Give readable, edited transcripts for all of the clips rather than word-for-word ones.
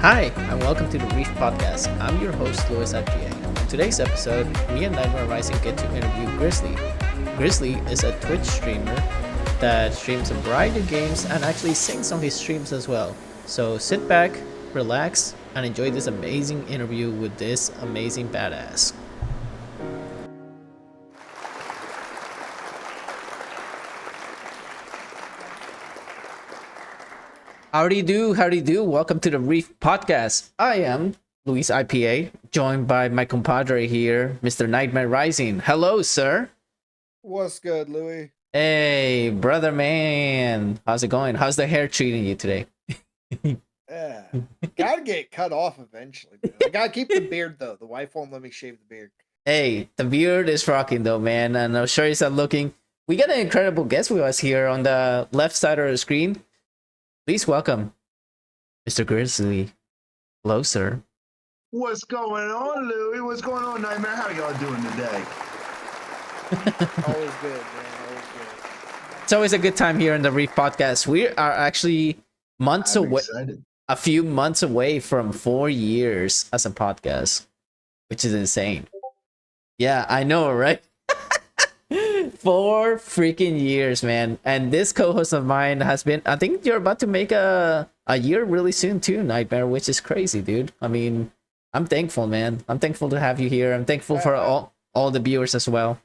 Hi, and welcome to the Reef podcast. I'm your host, Louis IPA. In today's episode, me and Nightmare Rising get to interview Grizzly. Grizzly is a Twitch streamer that streams a variety of games and actually sings on his streams as well. So sit back, relax, and enjoy this amazing interview with this amazing badass. Howdy do, howdy do. Welcome to the Reef podcast. I am Luis IPA, joined by my compadre here, Mr. Nightmare Rising. Hello, sir. What's good, Louis? Hey, brother man. How's it going? How's the hair treating you today? Yeah, gotta get cut off eventually. Man. I gotta keep the beard though. The wife won't let me shave the beard. Hey, the beard is rocking though, man. And I'm sure it's not looking. We got an incredible guest with us here on the left side of the screen. Please welcome Mr. Grizzly. Hello, sir. What's going on, Louie? What's going on, Nightmare? How y'all doing today? Always good, man. Always good. It's always a good time here in the Reef podcast. We are actually months away, a few months away from 4 years as a podcast, which is insane. Yeah, I know, right? 4 freaking years, man. And this co-host of mine has been, I think you're about to make a year really soon too, Nightmare, which is crazy, dude. I mean, I'm thankful, man. I'm thankful to have you here. I'm thankful for all the viewers as well.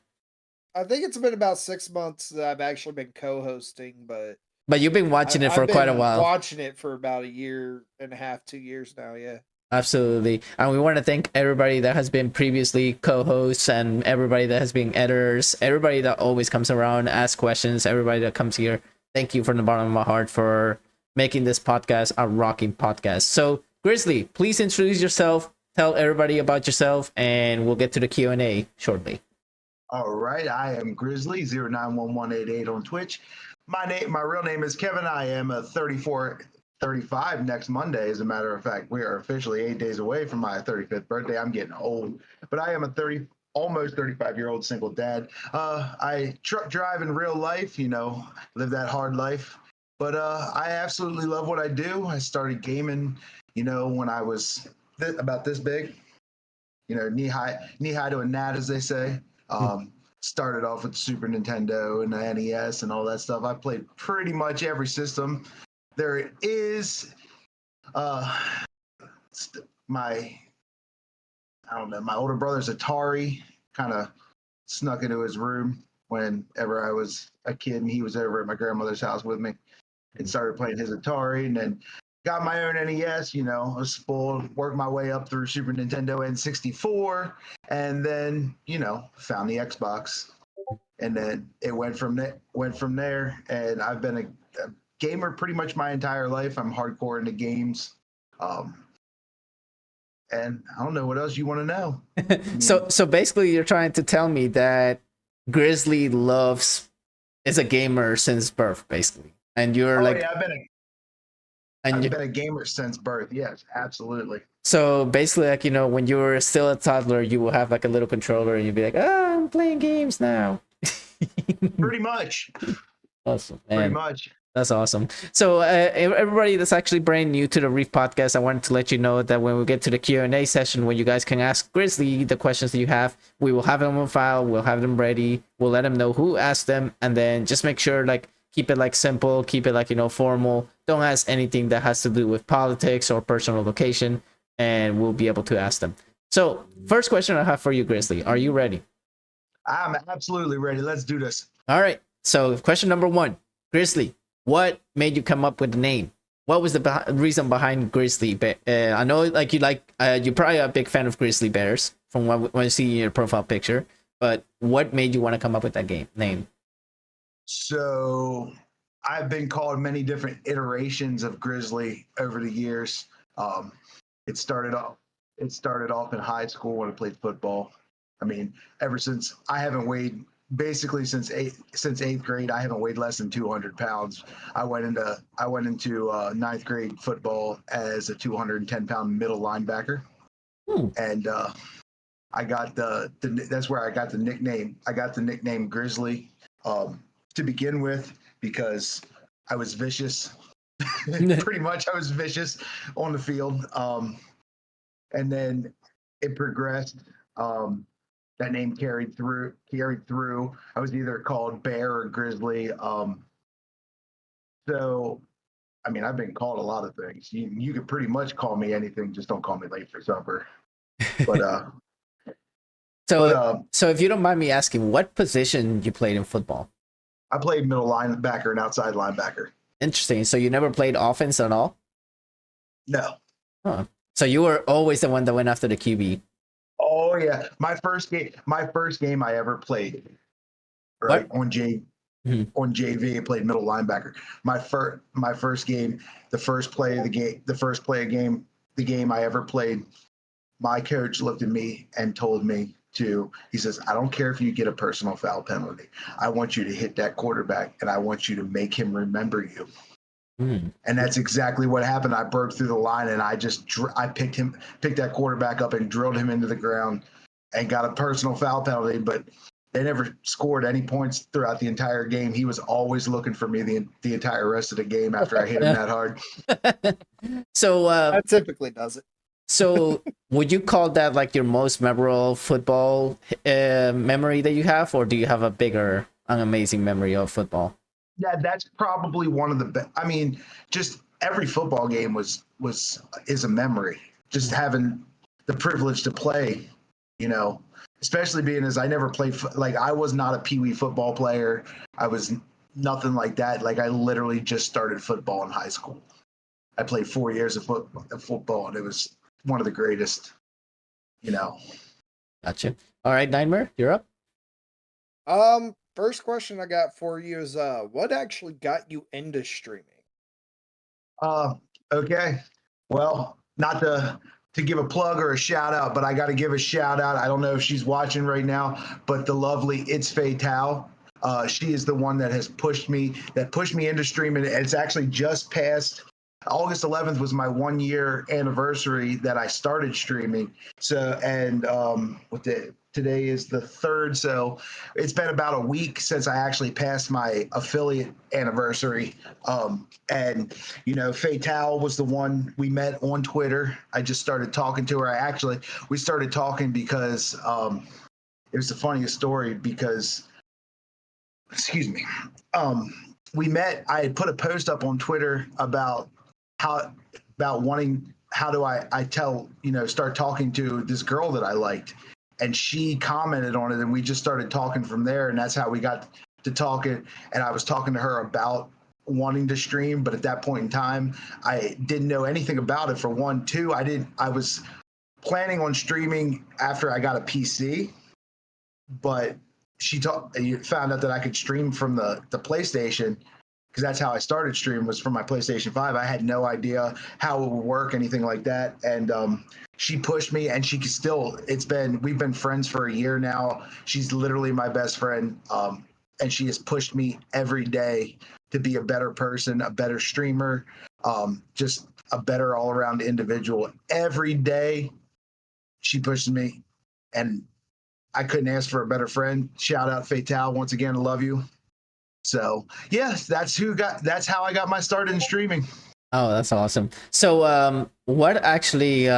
I think it's been about 6 months that I've actually been co-hosting, but you've been watching it for quite a while. Watching it for about a year and a half, 2 years now, yeah. Absolutely. And we want to thank everybody that has been previously co-hosts and everybody that has been editors, everybody that always comes around, asks questions, everybody that comes here. Thank you from the bottom of my heart for making this podcast a rocking podcast. So, Grizzly, please introduce yourself, tell everybody about yourself, and we'll get to the Q&A shortly. All right, I am Grizzly091188 on Twitch. My real name is Kevin. I am a 35 next Monday, as a matter of fact. We are officially 8 days away from my 35th birthday. I'm getting old, but I am a almost 35-year-old single dad. I truck drive in real life, live that hard life. But I absolutely love what I do. I started gaming, when I was about this big, knee high to a gnat, as they say. Started off with Super Nintendo and the NES and all that stuff. I played pretty much every system there is. My older brother's Atari kind of snuck into his room whenever I was a kid, and he was over at my grandmother's house with me and started playing his Atari, and then got my own NES, I was spoiled, worked my way up through Super Nintendo N64, and then, found the Xbox. And then it went from there, and I've been a gamer pretty much my entire life. I'm hardcore into games. And I don't know what else you want to know. So basically you're trying to tell me that Grizzly is a gamer since birth, basically. And you're yeah, I've been a gamer since birth. Yes, absolutely. So basically, when you were still a toddler, you will have like a little controller and you'd be like, oh, I'm playing games now. Pretty much. Awesome, man. Pretty much. That's awesome. So everybody that's actually brand new to the Reef podcast, I wanted to let you know that when we get to the Q&A session, when you guys can ask Grizzly the questions that you have, we will have them on file. We'll have them ready. We'll let them know who asked them. And then just make sure, keep it simple, keep it formal. Don't ask anything that has to do with politics or personal location, and we'll be able to ask them. So first question I have for you, Grizzly. Are you ready? I'm absolutely ready. Let's do this. All right. So question number 1, Grizzly, what made you come up with the name? What was the reason behind Grizzly? I know you're probably a big fan of grizzly bears from what I see in your profile picture, but what made you want to come up with that name? So I've been called many different iterations of Grizzly over the years. It started off in high school when I played football. I mean, ever since I haven't weighed, basically since eighth grade, I haven't weighed less than 200 pounds. I went into ninth grade football as a 210-pound middle linebacker, and I got that's where I got the nickname. I got the nickname Grizzly to begin with because I was vicious. Pretty much, I was vicious on the field. And then it progressed. That name carried through. I was either called Bear or Grizzly. So, I mean, I've been called a lot of things. You could pretty much call me anything, just don't call me late for supper. But so if you don't mind me asking, what position you played in football? I played middle linebacker and outside linebacker. Interesting. So you never played offense at all? No. Huh. So you were always the one that went after the QB. Oh yeah, my first game I ever played, right, What? on JV, I played middle linebacker. My first game, the first play of the game I ever played, my coach looked at me and told me he says, I don't care if you get a personal foul penalty. I want you to hit that quarterback and I want you to make him remember you. And that's exactly what happened. I broke through the line and I picked that quarterback up and drilled him into the ground and got a personal foul penalty, but they never scored any points throughout the entire game. He was always looking for me the entire rest of the game after I hit him that hard. So that typically does it. So would you call that like your most memorable football memory that you have, or do you have a bigger, an amazing memory of football? Yeah, that's probably one of the best. I mean, just every football game is a memory. Just having the privilege to play, especially being as I never played, like I was not a peewee football player. I was nothing like that. Like I literally just started football in high school. I played 4 years of football, and it was one of the greatest, Gotcha. All right, Nightmare, you're up. First question I got for you is what actually got you into streaming? Okay. Well, not to give a plug or a shout out, but I got to give a shout out. I don't know if she's watching right now, but the lovely It's Fatal. She is the one that has pushed me into streaming. It's actually just passed. August 11th was my 1 year anniversary that I started streaming. So, and today is the 3rd. So it's been about a week since I actually passed my affiliate anniversary. And, Fatal was the one we met on Twitter. I just started talking to her. We started talking because it was the funniest story because, excuse me, we met. I had put a post up on Twitter about how do I start talking to this girl that I liked, and she commented on it, and we just started talking from there, and that's how we got to talking. And I was talking to her about wanting to stream, but at that point in time I didn't know anything about it, for one. Two, I was planning on streaming after I got a PC, but she found out that I could stream from the PlayStation, because that's how I started streaming, was from my PlayStation 5. I had no idea how it would work, anything like that. And she pushed me, and we've been friends for a year now. She's literally my best friend. And she has pushed me every day to be a better person, a better streamer, just a better all around individual. Every day she pushes me, and I couldn't ask for a better friend. Shout out Fatal once again. I love you. So yes, that's how I got my start in streaming. Oh, that's awesome. So what actually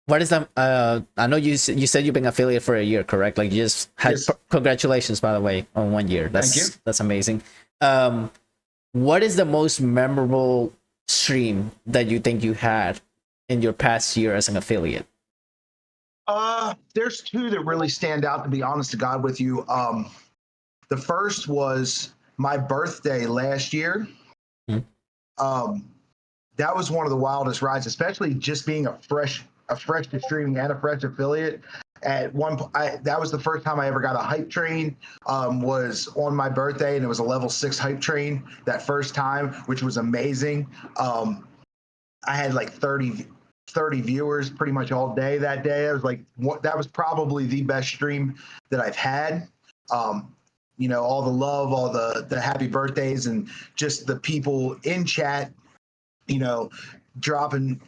what is that? I know you said you've been affiliate for a year, correct? Like you just had Yes. Congratulations, by the way, on 1 year. Thank you. That's amazing. What is the most memorable stream that you think you had in your past year as an affiliate? There's two that really stand out, to be honest to God with you. The first was my birthday last year. That was one of the wildest rides, especially just being a fresh to streaming and a fresh affiliate. At one point, that was the first time I ever got a hype train. Was on my birthday, and it was a level 6 hype train that first time, which was amazing. I had like 30 viewers pretty much all day that day. I was like, that was probably the best stream that I've had. All the love, all the happy birthdays, and just the people in chat, dropping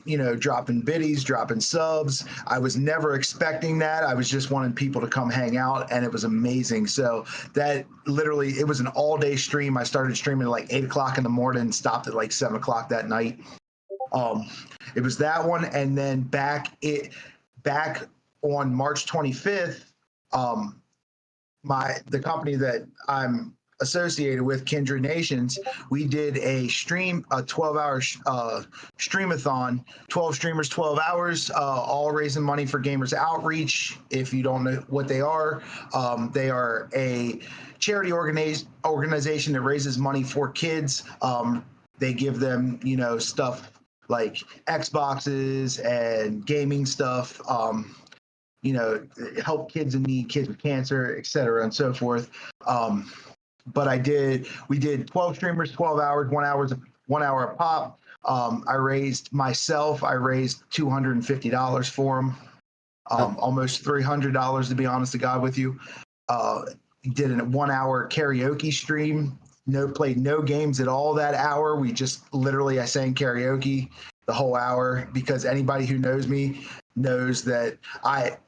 biddies, dropping subs. I was never expecting that. I was just wanting people to come hang out, and it was amazing. So that literally, it was an all-day stream. I started streaming at like 8 o'clock in the morning and stopped at like 7 o'clock that night. It was that one, and then back on March 25th, the company that I'm associated with, Kindred Nations, we did a 12-hour streamathon, 12 streamers, 12 hours, all raising money for Gamers Outreach. If you don't know what they are a charity organization that raises money for kids. They give them, stuff like Xboxes and gaming stuff, help kids in need, kids with cancer, et cetera, and so forth. But we did 12 streamers, 12 hours, 1 hour a pop. I raised $250 for them, almost $300 to be honest to God with you. Did a 1 hour karaoke stream. Played no games at all that hour. I sang karaoke the whole hour, because anybody who knows me knows that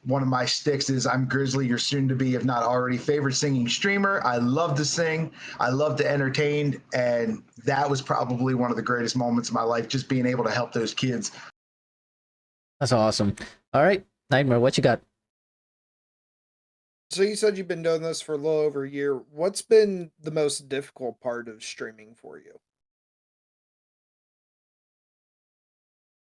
one of my sticks is I'm Grizzly, your soon to be, if not already, favorite singing streamer. I love to sing, I love to entertain, and that was probably one of the greatest moments of my life, just being able to help those kids. That's awesome. All right, Nightmare, what you got? So you said you've been doing this for a little over a year. What's been the most difficult part of streaming for you?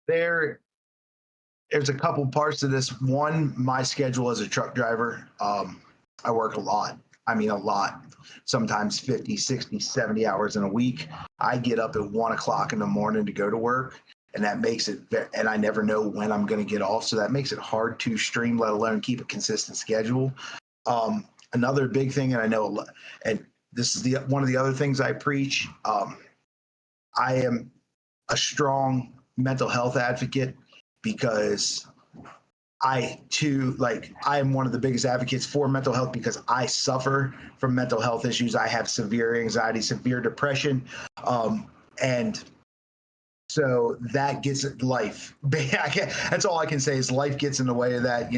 There's a couple parts to this. One, my schedule as a truck driver, I work a lot. I mean, a lot. Sometimes 50, 60, 70 hours in a week. I get up at 1 o'clock in the morning to go to work, and that makes it, and I never know when I'm going to get off. So that makes it hard to stream, let alone keep a consistent schedule. Another big thing, and I know, and this is one of the other things I preach. I am a strong mental health advocate, because I am one of the biggest advocates for mental health, because I suffer from mental health issues. I have severe anxiety, severe depression, and so that gets life. That's all I can say is life gets in the way of that.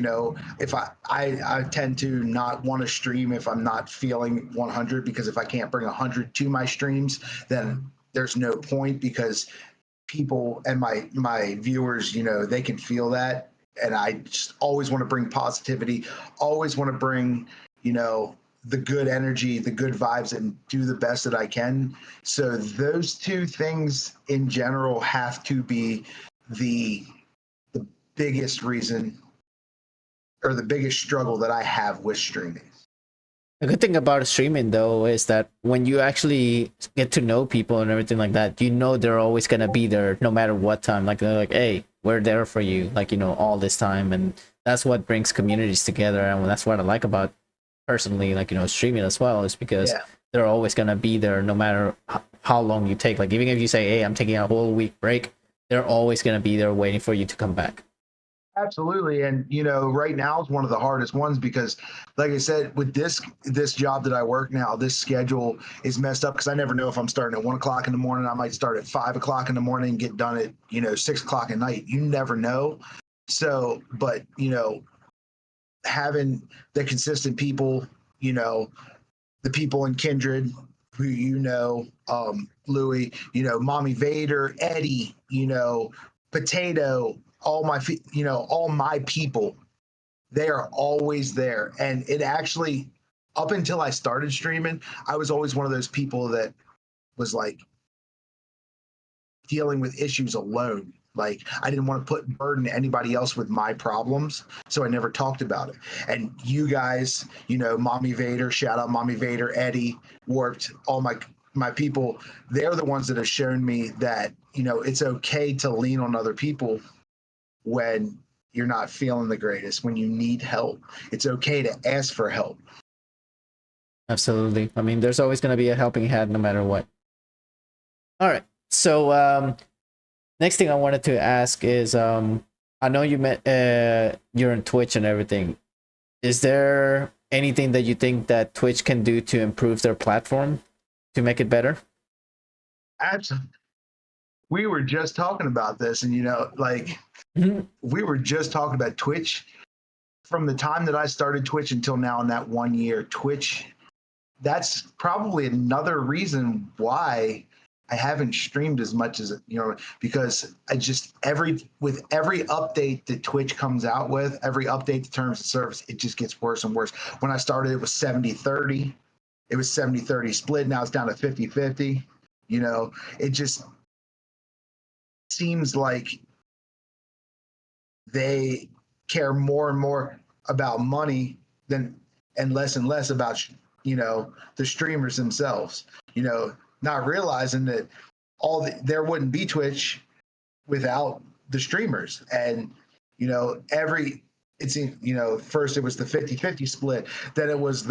If I tend to not want to stream if I'm not feeling 100, because if I can't bring 100 to my streams, then there's no point, because people and my viewers, they can feel that. And I just always want to bring positivity, always want to bring, the good energy, the good vibes, and do the best that I can. So those two things in general have to be the biggest reason, or the biggest struggle that I have with streaming. The good thing about streaming, though, is that when you actually get to know people and everything like that, they're always gonna be there no matter what time. Like, they're like, hey, we're there for you, all this time. And that's what brings communities together. And that's what I like about, personally, streaming as well, is because they're always gonna be there no matter how long you take. Like, even if you say, hey, I'm taking a whole week break, they're always gonna be there waiting for you to come back. Absolutely. And, right now is one of the hardest ones, because like I said, with this job that I work now, this schedule is messed up, because I never know if I'm starting at 1 o'clock in the morning. I might start at 5 o'clock in the morning and get done at, 6 o'clock at night. You never know. So, but, having the consistent people, the people in Kindred who, Louie, Mommy Vader, Eddie, Potato, all my people, they are always there. And it actually, up until I started streaming, I was always one of those people that was like dealing with issues alone. Like, I didn't want to put burden to anybody else with my problems, so I never talked about it. And you guys, Mommy Vader, shout out Mommy Vader, Eddie, Warped, all my people, they're the ones that have shown me that, it's okay to lean on other people when you're not feeling the greatest, when you need help. It's okay to ask for help. Absolutely. I mean, there's always going to be a helping hand no matter what. All right. So next thing I wanted to ask is, I know you're on Twitch and everything. Is there anything that you think that Twitch can do to improve their platform to make it better? Absolutely. we were just talking about this, and like we were just talking about Twitch. From the time that I started Twitch until now, in that 1 year, Twitch, that's probably another reason why I haven't streamed as much as because I just with every update that Twitch comes out with, every update to terms of service, it just gets worse and worse. When I started, it was 70-30. It was 70-30 split. Now it's down to 50-50. It just seems like they care more and more about money and less about the streamers themselves. Not realizing that there wouldn't be Twitch without the streamers. And first it was the 50-50 split, then it was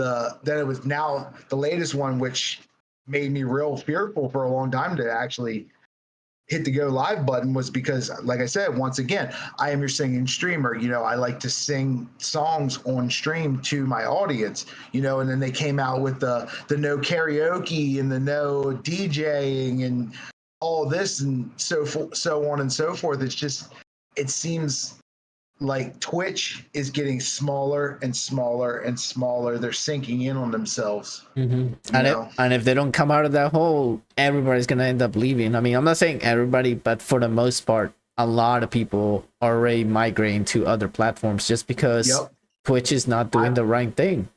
now the latest one, which made me real fearful for a long time to actually hit the go live button, was because, like I said, once again, I am your singing streamer. I like to sing songs on stream to my audience, and then they came out with the no karaoke and the no DJing and all this and so on and so forth. It seems like Twitch is getting smaller and smaller and smaller. They're sinking in on themselves. And if they don't come out of that hole, everybody's gonna end up leaving. I mean, I'm not saying everybody, but for the most part, a lot of people are already migrating to other platforms just because Twitch is not doing the right thing.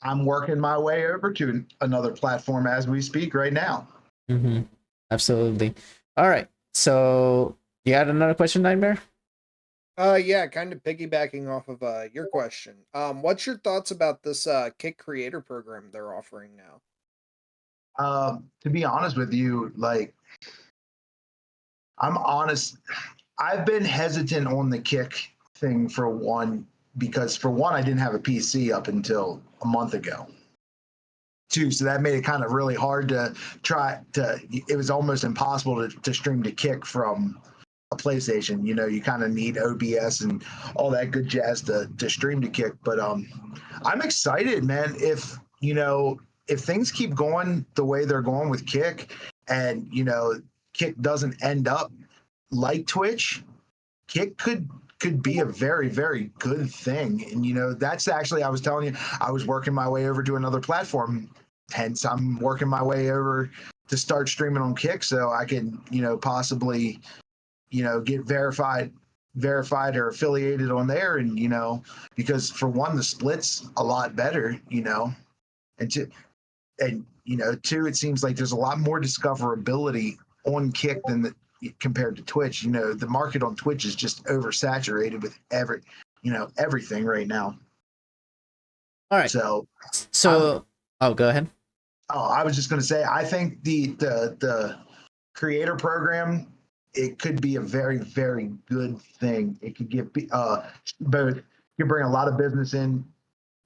I'm working my way over to another platform as we speak right now. Absolutely. All right. So you had another question, Nightmare? Yeah, kind of piggybacking off of your question. What's your thoughts about this Kick Creator program they're offering now? To be honest with you, like, I'm honest. I've been hesitant on the Kick thing because I didn't have a PC up until a month ago. Too, so that made it kind of really hard to it was almost impossible to stream to Kick from a PlayStation. You kind of need OBS and all that good jazz to stream to Kick. But I'm excited, man. If things keep going the way they're going with Kick, and Kick doesn't end up like Twitch, Kick could be a very, very good thing. And that's actually, I was telling you, I was working my way over to another platform, hence I'm working my way over to start streaming on Kick so I can possibly get verified or affiliated on there. And because for one, the split's a lot better, and two, it seems like there's a lot more discoverability on Kick than compared to Twitch. The market on Twitch is just oversaturated with everything right now. All right. So go ahead. I was just going to say, I think the creator program, it could be a very, very good thing. It could give both, you bring a lot of business in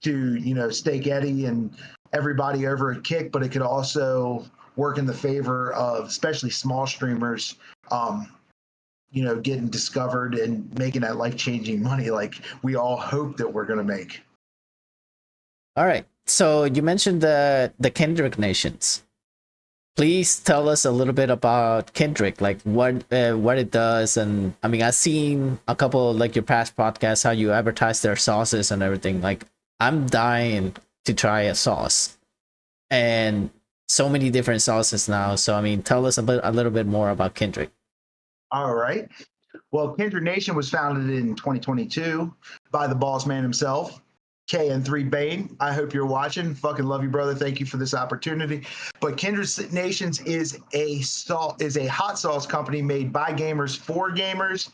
to Steak Eddie and everybody over at Kick, but it could also work in the favor of especially small streamers, getting discovered and making that life-changing money like we all hope that we're going to make. All right. So you mentioned the Kendrick Nations. Please tell us a little bit about Kendrick, like what it does. And I mean, I've seen a couple of like your past podcasts, how you advertise their sauces and everything. Like, I'm dying to try a sauce, and so many different sauces now. So I mean, tell us a little bit more about Kendrick. All right. Well, Kendrick Nation was founded in 2022 by the boss man himself, KN3 Bane. I hope you're watching. Fucking love you, brother. Thank you for this opportunity. But Kendrick Nations is a hot sauce company made by gamers for gamers.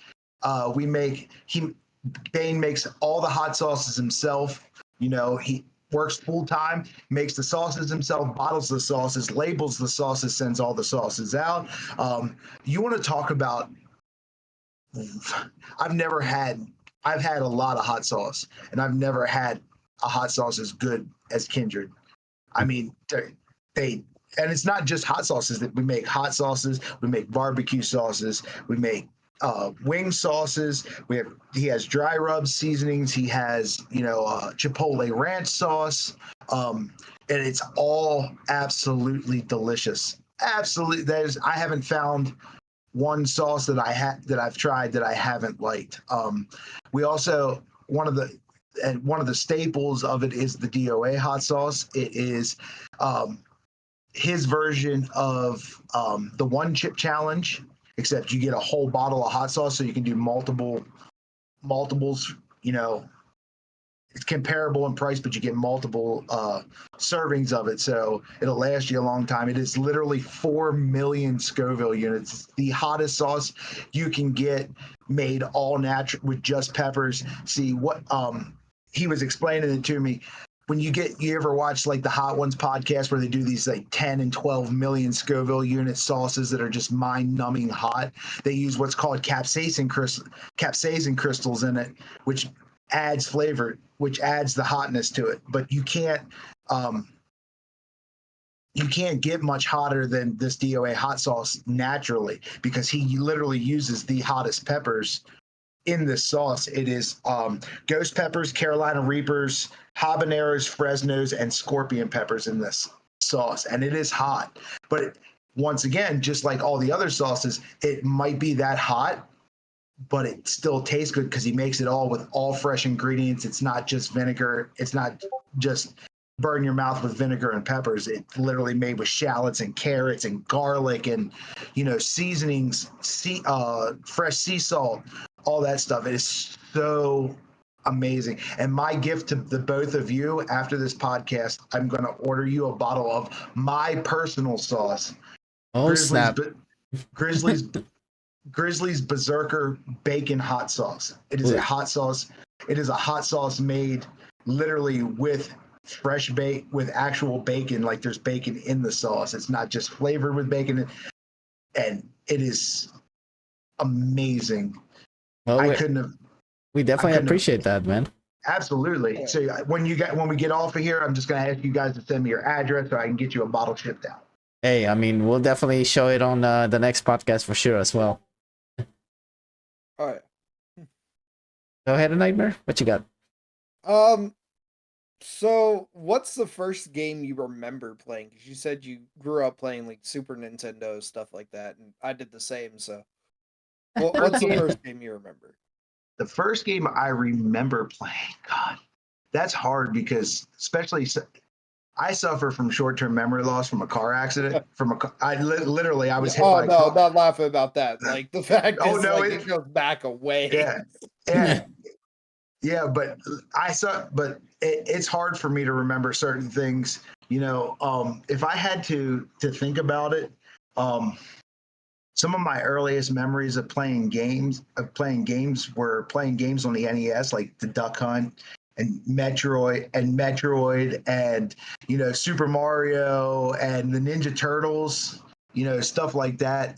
Bane makes all the hot sauces himself. He works full time, makes the sauces himself, bottles the sauces, labels the sauces, sends all the sauces out. You want to talk about? I've had a lot of hot sauce, and I've never had a hot sauce as good as Kindred. I mean, and it's not just hot sauces that we make. Hot sauces, we make barbecue sauces, we make wing sauces. He has dry rub seasonings. He has Chipotle ranch sauce, and it's all absolutely delicious. Absolutely, I haven't found one sauce that I've tried that I haven't liked. We also one of the staples of it is the DOA hot sauce. It is his version of the one chip challenge, except you get a whole bottle of hot sauce, so you can do multiples. It's comparable in price, but you get multiple servings of it, so it'll last you a long time. It is literally 4 million Scoville units. It's the hottest sauce you can get, made all natural with just peppers. See what he was explaining it to me. When you ever watch like the Hot Ones podcast where they do these like 10 and 12 million Scoville unit sauces that are just mind-numbing hot? They use what's called capsaicin crystals in it, which adds flavor, which adds the hotness to it. But you can't get much hotter than this DOA hot sauce naturally, because he literally uses the hottest peppers in this sauce. It is ghost peppers, Carolina Reapers, habaneros, Fresnos, and scorpion peppers in this sauce, and it is hot. But once again, just like all the other sauces, it might be that hot, but it still tastes good because he makes it all with all fresh ingredients. It's not just vinegar. It's not just burn your mouth with vinegar and peppers. It's literally made with shallots and carrots and garlic and seasonings, fresh sea salt, all that stuff. It is so amazing. And my gift to the both of you after this podcast, I'm going to order you a bottle of my personal sauce. Oh, snap. Grizzly's Berserker Bacon Hot Sauce. It is a hot sauce. It is a hot sauce made literally with fresh bacon, with actual bacon. Like there's bacon in the sauce. It's not just flavored with bacon. And it is amazing. Well, we definitely appreciate that, man. Absolutely. So when we get off of here, I'm just going to ask you guys to send me your address so I can get you a bottle shipped out. Hey, I mean, we'll definitely show it on the next podcast for sure as well. All right. Go ahead, Nightmare. What you got? So what's the first game you remember playing? Because you said you grew up playing like Super Nintendo, stuff like that, and I did the same. So what's the first game you remember? The first game I remember playing, God, that's hard because especially I suffer from short-term memory loss from a car accident. I was hit by a car. Not laughing about that. Like the fact is, it goes back a way. Yeah. But it's hard for me to remember certain things. If I had to think about it, some of my earliest memories of playing games were playing games on the NES, like the Duck Hunt and Metroid and Super Mario and the Ninja Turtles, stuff like that.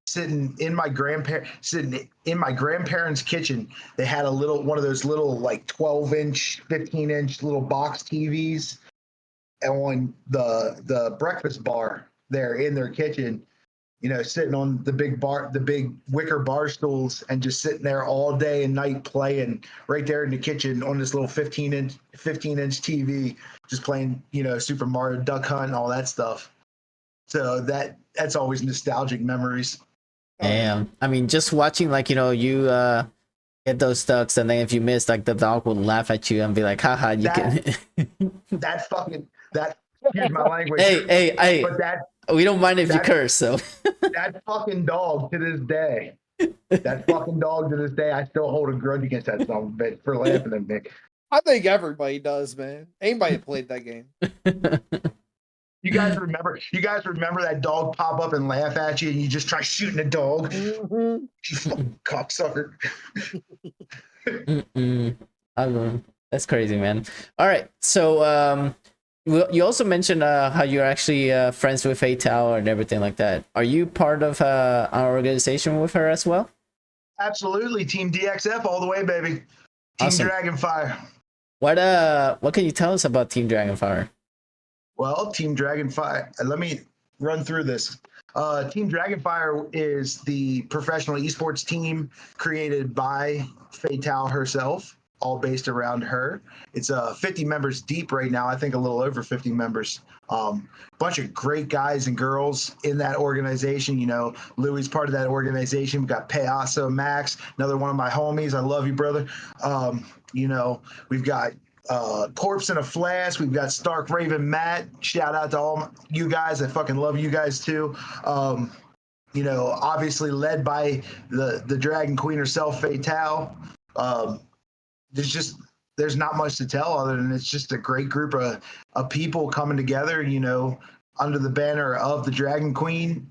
Sitting in my grandparents' kitchen, they had one of those little like 12-inch, 15-inch little box TVs on the breakfast bar there in their kitchen. Sitting on the big wicker bar stools and just sitting there all day and night playing right there in the kitchen on this little 15-inch TV, just playing, Super Mario, Duck Hunt, and all that stuff. So that's always nostalgic memories. Damn. I mean, just watching you get those ducks, and then if you miss, like the dog will laugh at you and be like, haha, excuse my language. Hey. But we don't mind if you curse, so. That fucking dog to this day, I still hold a grudge against that son of a bitch for laughing at me. I think everybody does, man. Anybody played that game. You guys remember that dog pop up and laugh at you and you just try shooting a dog? Mm-hmm. You fucking cocksucker. That's crazy, man. All right, so you also mentioned how you're actually friends with Fatal and everything like that. Are you part of our organization with her as well? Absolutely, Team DXF all the way, baby. Awesome. Team Dragonfire. What can you tell us about Team Dragonfire? Well, Team Dragonfire, let me run through this. Team Dragonfire is the professional esports team created by Fatal herself. all based around her. It's 50 members deep right now. I think a little over 50 members. Bunch of great guys and girls in that organization. You know, Louis part of that organization. We've got Payaso Max, another one of my homies. I love you, brother. You know, we've got Corpse in a Flask. We've got Stark Raven Matt. Shout out to all you guys. I fucking love you guys too. You know, obviously led by the Dragon Queen herself, Fatale. There's not much to tell other than it's just a great group of people coming together, you know, under the banner of the Dragon Queen.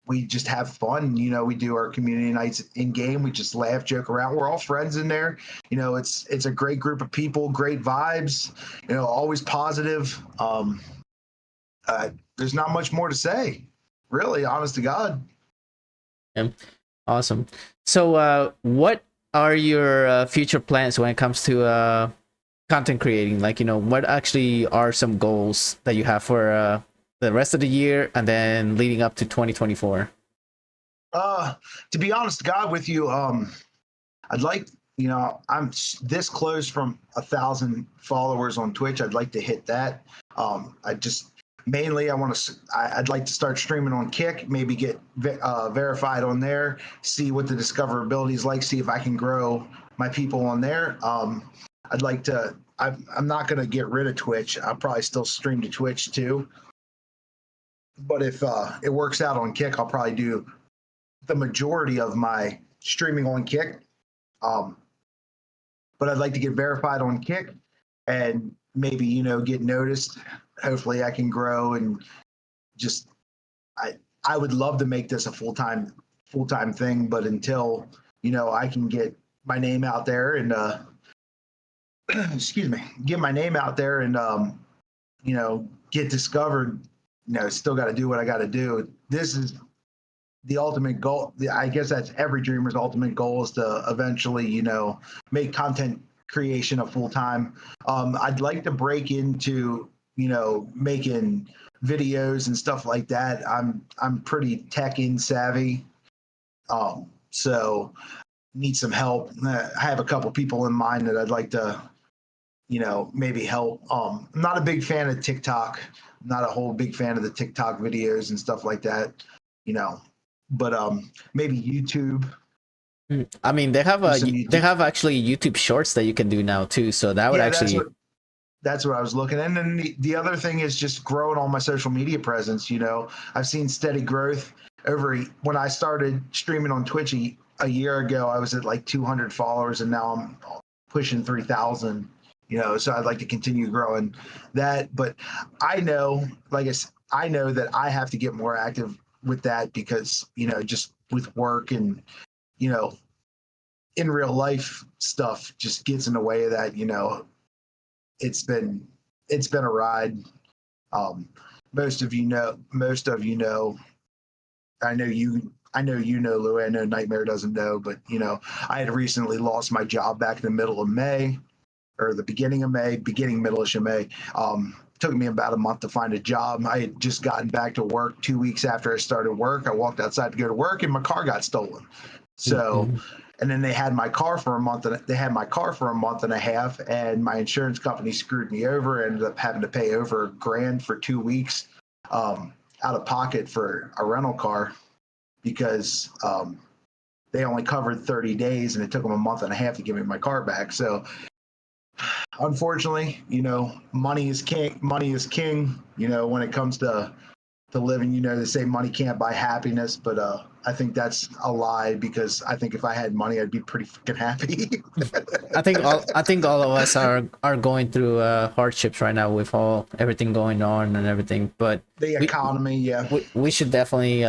We just have fun, you know. We do our community nights in game. We just laugh, joke around. We're all friends in there. You know, it's a great group of people, great vibes, you know, always positive. There's not much more to say, really, honest to God. Yeah. Awesome. So what are your future plans when it comes to content creating? Like, you know, what actually are some goals that you have for the rest of the year and then leading up to 2024? To be honest to God with you, I'd like, you know, I'm this close from 1,000 followers on Twitch. I'd like to hit that. Mainly I'd like to start streaming on Kick, maybe get verified on there, see what the discoverability is like, see if I can grow my people on there. I'd like to, I'm not going to get rid of Twitch. I'll probably still stream to Twitch too. But if it works out on Kick, I'll probably do the majority of my streaming on Kick. But I'd like to get verified on Kick and maybe, you know, get noticed. Hopefully I can grow and just, I would love to make this a full-time thing, but until, you know, I can get my name out there and excuse me, get my name out there and you know, get discovered, you know, still got to do what I got to do. This is the ultimate goal. I guess that's every dreamer's ultimate goal, is to eventually, you know, make content creation a full-time. I'd like to break into, you know, making videos and stuff like that. I'm pretty tech-in savvy, so need some help. I have a couple people in mind that I'd like to, you know, maybe help. I'm not a big fan of TikTok. I'm not a whole big fan of the TikTok videos and stuff like that, you know. But maybe YouTube. I mean, they have actually YouTube Shorts that you can do now too. So that would actually. That's what I was looking at. And then the other thing is just growing on my social media presence. You know, I've seen steady growth when I started streaming on Twitch a year ago. I was at like 200 followers, and now I'm pushing 3,000. You know, so I'd like to continue growing that. But I know, I know that I have to get more active with that because, you know, just with work and, you know, in real life stuff just gets in the way of that. You know, it's been a ride. Most of you know. I know you know, Louis. I know Nightmare doesn't know, but you know, I had recently lost my job back in the middle of May, or the beginning of May, middle-ish of May. Took me about a month to find a job. I had just gotten back to work 2 weeks after I started work. I walked outside to go to work, and my car got stolen. So. Mm-hmm. And then they had my car for a month, and a half, and my insurance company screwed me over. I ended up having to pay over $1,000 for 2 weeks out of pocket for a rental car because they only covered 30 days, and it took them a month and a half to give me my car back. So unfortunately, you know, money is king. You know, when it comes to living, you know, they say money can't buy happiness, but I think that's a lie, because I think if I had money, I'd be pretty freaking happy. I think all of us are going through hardships right now with everything going on and everything. But the economy, we should definitely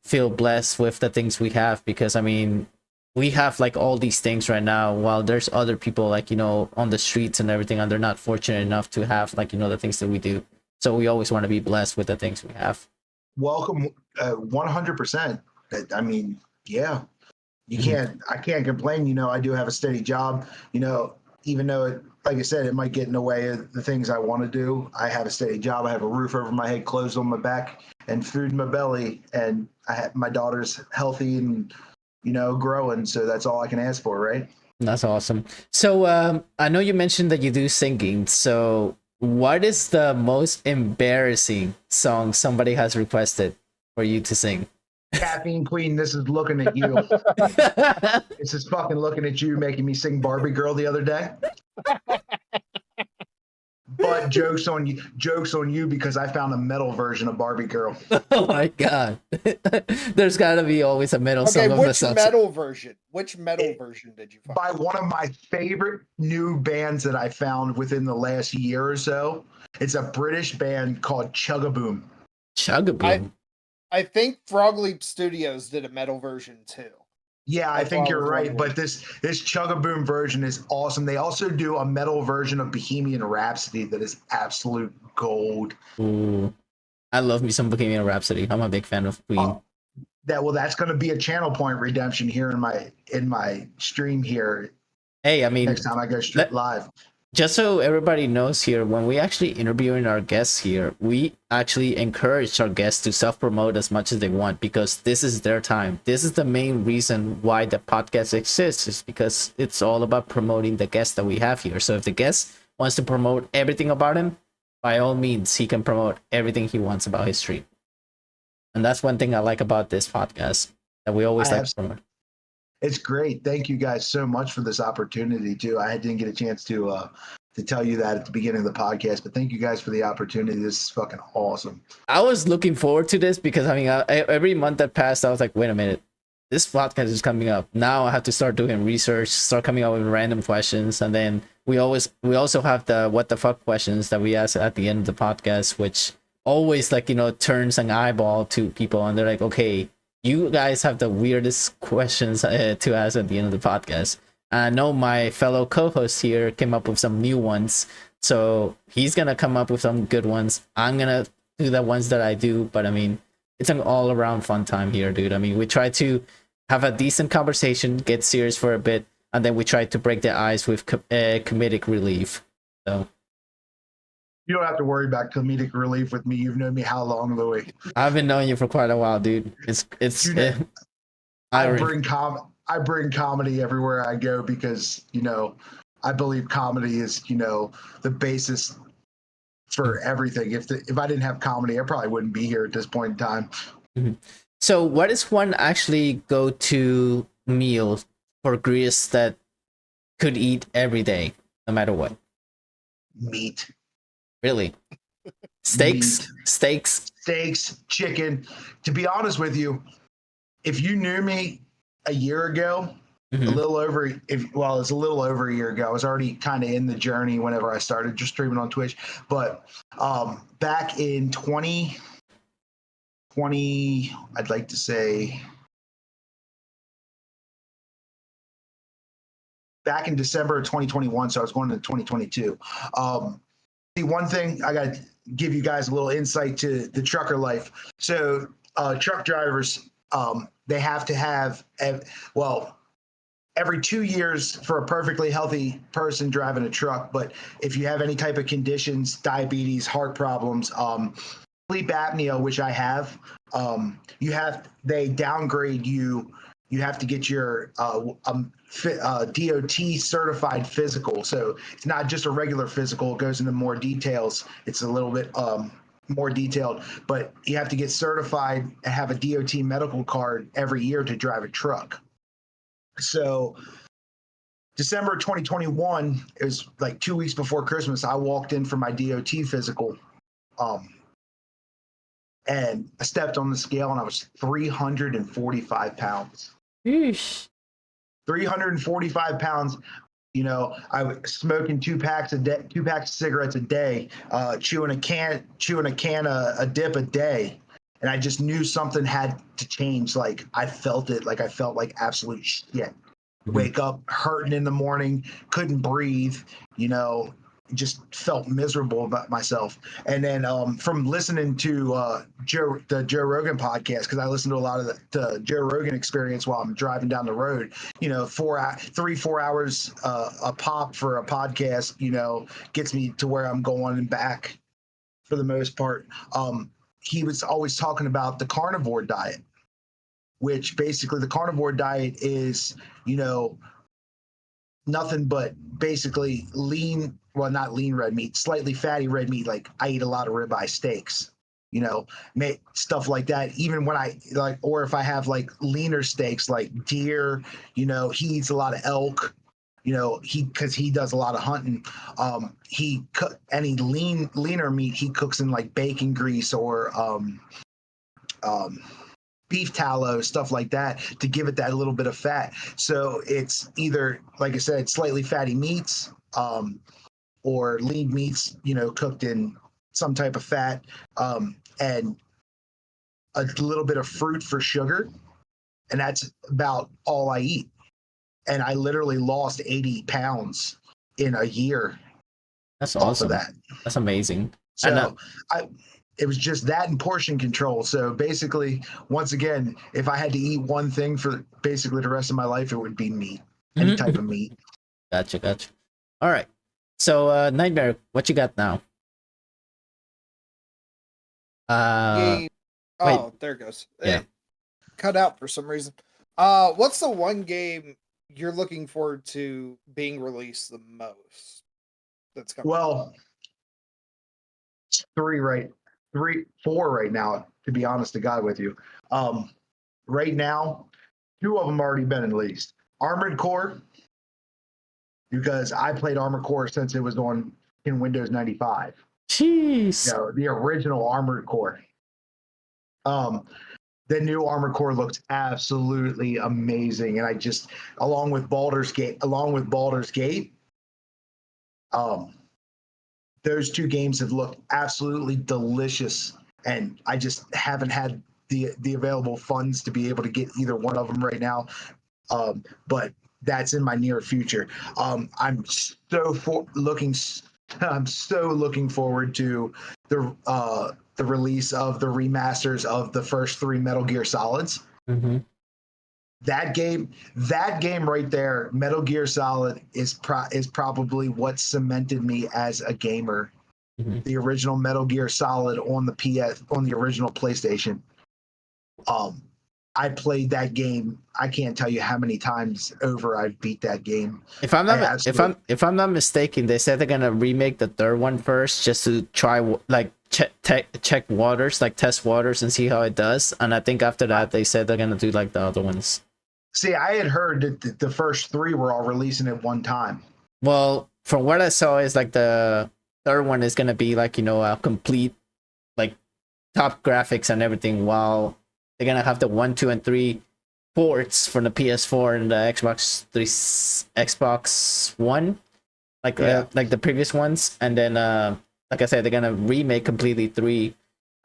feel blessed with the things we have, because I mean, we have like all these things right now, while there's other people, like, you know, on the streets and everything, and they're not fortunate enough to have, like, you know, the things that we do. So we always want to be blessed with the things we have. Welcome, 100%. I mean, yeah, I can't complain. You know, I do have a steady job, you know, even though like I said, it might get in the way of the things I want to do. I have a steady job. I have a roof over my head, clothes on my back, and food in my belly. And my daughter's healthy and, you know, growing. So that's all I can ask for, right? That's awesome. So I know you mentioned that you do singing. So what is the most embarrassing song somebody has requested for you to sing? Caffeine Queen, this is looking at you. This is fucking looking at you, making me sing Barbie Girl the other day. But jokes on you because I found a metal version of Barbie Girl. Oh my god. There's gotta be always a metal Okay, song of which the metal version? Which metal version did you find? By one of my favorite new bands that I found within the last year or so. It's a British band called Chugaboom. Chugaboom. I think Frog Leap Studios did a metal version too. Yeah, I That's think why I you're was right. wondering. But this Chugaboom version is awesome. They also do a metal version of Bohemian Rhapsody that is absolute gold. Ooh. I love me some Bohemian Rhapsody. I'm a big fan of Queen. That's going to be a channel point redemption here in my stream here. Hey, I mean, Next time I go live. Just so everybody knows here, when we actually interviewing our guests here, we actually encourage our guests to self-promote as much as they want, because this is their time. This is the main reason why the podcast exists, is because it's all about promoting the guests that we have here. So if the guest wants to promote everything about him, by all means, he can promote everything he wants about his stream. And that's one thing I like about this podcast, that we always like to promote. It's great. Thank you guys so much for this opportunity too. I didn't get a chance to tell you that at the beginning of the podcast, but thank you guys for the opportunity. This is fucking awesome. I was looking forward to this because I mean, every month that passed, I was like, wait a minute, this podcast is coming up. Now I have to start doing research, start coming up with random questions, and then we also have the what the fuck questions that we ask at the end of the podcast, which always, like, turns an eyeball to people, and they're like, okay, you guys have the weirdest questions to ask at the end of the podcast. I know my fellow co-host here came up with some new ones, so he's gonna come up with some good ones. I'm gonna do the ones that I do, but I mean, it's an all-around fun time here, dude. I mean, we try to have a decent conversation, get serious for a bit, and then we try to break the ice with comedic relief. So you don't have to worry about comedic relief with me. You've known me how long, Louis? I've been knowing you for quite a while, dude. I bring comedy everywhere I go because, I believe comedy is, the basis for everything. If I didn't have comedy, I probably wouldn't be here at this point in time. Mm-hmm. So what is one actually go-to meal for Greece that could eat every day, no matter what? Meat. Really? Steaks? Meat. Steaks, chicken. To be honest with you, if you knew me a year ago, it's a little over a year ago. I was already kind of in the journey whenever I started just streaming on Twitch. But back in 2020, I'd like to say back in December of 2021, so I was going into 2022. One thing I got to give you guys a little insight to the trucker life. So truck drivers, they have to have, every 2 years for a perfectly healthy person driving a truck. But if you have any type of conditions, diabetes, heart problems, sleep apnea, which I have, they downgrade you. You have to get your DOT certified physical. So it's not just a regular physical. It goes into more details. It's a little bit more detailed, but you have to get certified and have a DOT medical card every year to drive a truck. So December 2021, it was like 2 weeks before Christmas, I walked in for my DOT physical. And I stepped on the scale and I was 345 pounds. Eesh. 345 pounds. I was smoking two packs of cigarettes a day, chewing a can of dip a day. And I just knew something had to change. Like I felt it. Like I felt like absolute shit. Mm-hmm. Wake up hurting in the morning, couldn't breathe, just felt miserable about myself. And then from listening to the Joe Rogan podcast, because I listen to a lot of the Joe Rogan experience while I'm driving down the road, 4 hours a pop for a podcast, gets me to where I'm going and back for the most part. He was always talking about the carnivore diet, which basically the carnivore diet is, nothing but basically lean, well, not lean red meat, slightly fatty red meat. Like I eat a lot of ribeye steaks, you know, stuff like that. Even when I like, or if I have like leaner steaks like deer, you know, he eats a lot of elk, you know, because he does a lot of hunting. He cook any leaner meat he cooks in like bacon grease or beef tallow, stuff like that, to give it that little bit of fat. So it's either, like I said, slightly fatty meats, or lean meats, you know, cooked in some type of fat, and a little bit of fruit for sugar. And that's about all I eat. And I literally lost 80 pounds in a year. That's off awesome. of that. That's amazing. So it was just that and portion control. So basically, once again, if I had to eat one thing for basically the rest of my life, it would be meat, any type of meat. Gotcha. All right. So, Nightmare, what you got now? Game. Oh, wait. there it goes. Yeah. It cut out for some reason. What's the one game you're looking forward to being released the most? That's coming. Well, four right now, to be honest to God with you. Right now, two of them already been released. Armored Core, because I played Armored Core since it was on in Windows 95. Jeez. You know, the original Armored Core. The new Armored Core looks absolutely amazing, and I just, along with Baldur's Gate, those two games have looked absolutely delicious, and I just haven't had the available funds to be able to get either one of them right now. But that's in my near future. I'm so looking forward to the release of the remasters of the first three Metal Gear Solids. Mm-hmm. That game right there, Metal Gear Solid, is probably what cemented me as a gamer. Mm-hmm. The original Metal Gear Solid on the original PlayStation. I played that game. I can't tell you how many times over I beat that game. If I'm not mistaken, they said they're gonna remake the third one first, just to try like check waters, like test waters, and see how it does. And I think after that, they said they're gonna do like the other ones. See, I had heard that the first three were all releasing at one time. Well, from what I saw, is like the third one is gonna be like, you know, a complete like top graphics and everything, while they're gonna have the 1, 2, and 3 ports from the PS4 and the Xbox One, like the previous ones, and then like I said, they're gonna remake completely 3,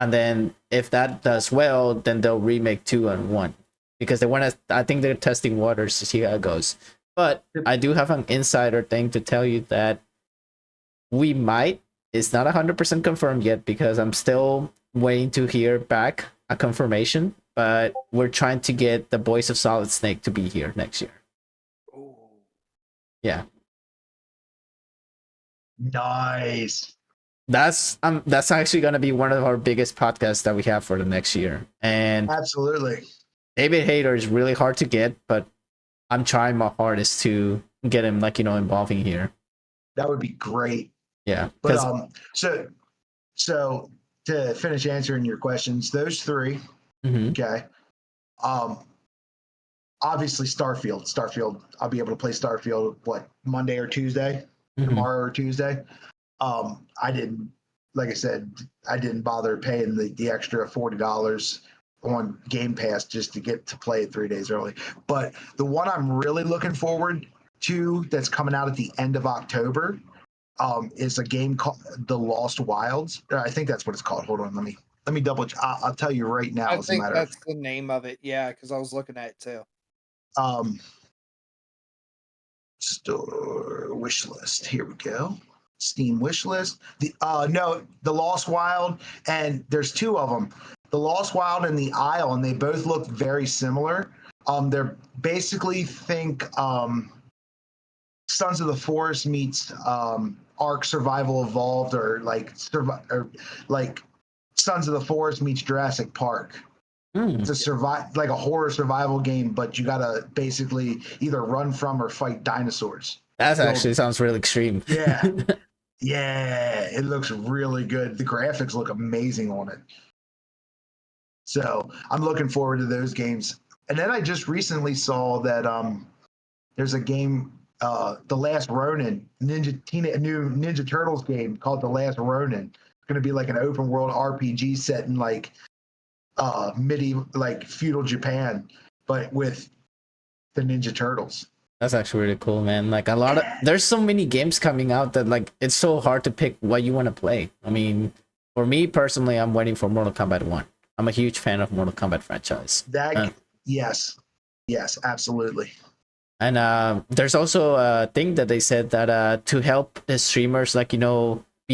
and then if that does well, then they'll remake 2 and 1, because they want to. I think they're testing waters to see how it goes. But I do have an insider thing to tell you that we might. It's not 100% confirmed yet, because I'm still waiting to hear back a confirmation. But we're trying to get the Boys of Solid Snake to be here next year. Ooh. Yeah. Nice. That's actually gonna be one of our biggest podcasts that we have for the next year. And absolutely, David Hayter is really hard to get, but I'm trying my hardest to get him, like, you know, involving here. That would be great. Yeah. But so to finish answering your questions, those three. Mm-hmm. Okay. Obviously Starfield. I'll be able to play Starfield Monday or Tuesday, mm-hmm. tomorrow or Tuesday. I didn't bother paying the extra $40 on Game Pass just to get to play it 3 days early. But the one I'm really looking forward to that's coming out at the end of October is a game called The Lost Wilds. I think that's what it's called. Hold on, let me double check. I'll tell you right now. I think that's the name of it. Yeah, because I was looking at it too. Store wish list. Here we go. Steam wish list. The Lost Wild, and there's two of them. The Lost Wild and the Isle, and they both look very similar. They're basically Sons of the Forest meets Ark Survival Evolved, or like Sons of the Forest meets Jurassic Park. It's like a horror survival game, but you gotta basically either run from or fight dinosaurs. That Build- actually sounds really extreme. Yeah. Yeah, it looks really good. The graphics look amazing on it. So I'm looking forward to those games. And then I just recently saw that there's a game, The Last Ronin, new Ninja Turtles game called The Last Ronin. It's going to be like an open world RPG set in like medieval, like feudal Japan, but with the Ninja Turtles. That's actually really cool, man. Like there's so many games coming out that like it's so hard to pick what you want to play. I mean, for me personally, I'm waiting for Mortal Kombat 1. I'm a huge fan of Mortal Kombat franchise. Yes, absolutely. And there's also a thing that they said that to help the streamers, like, be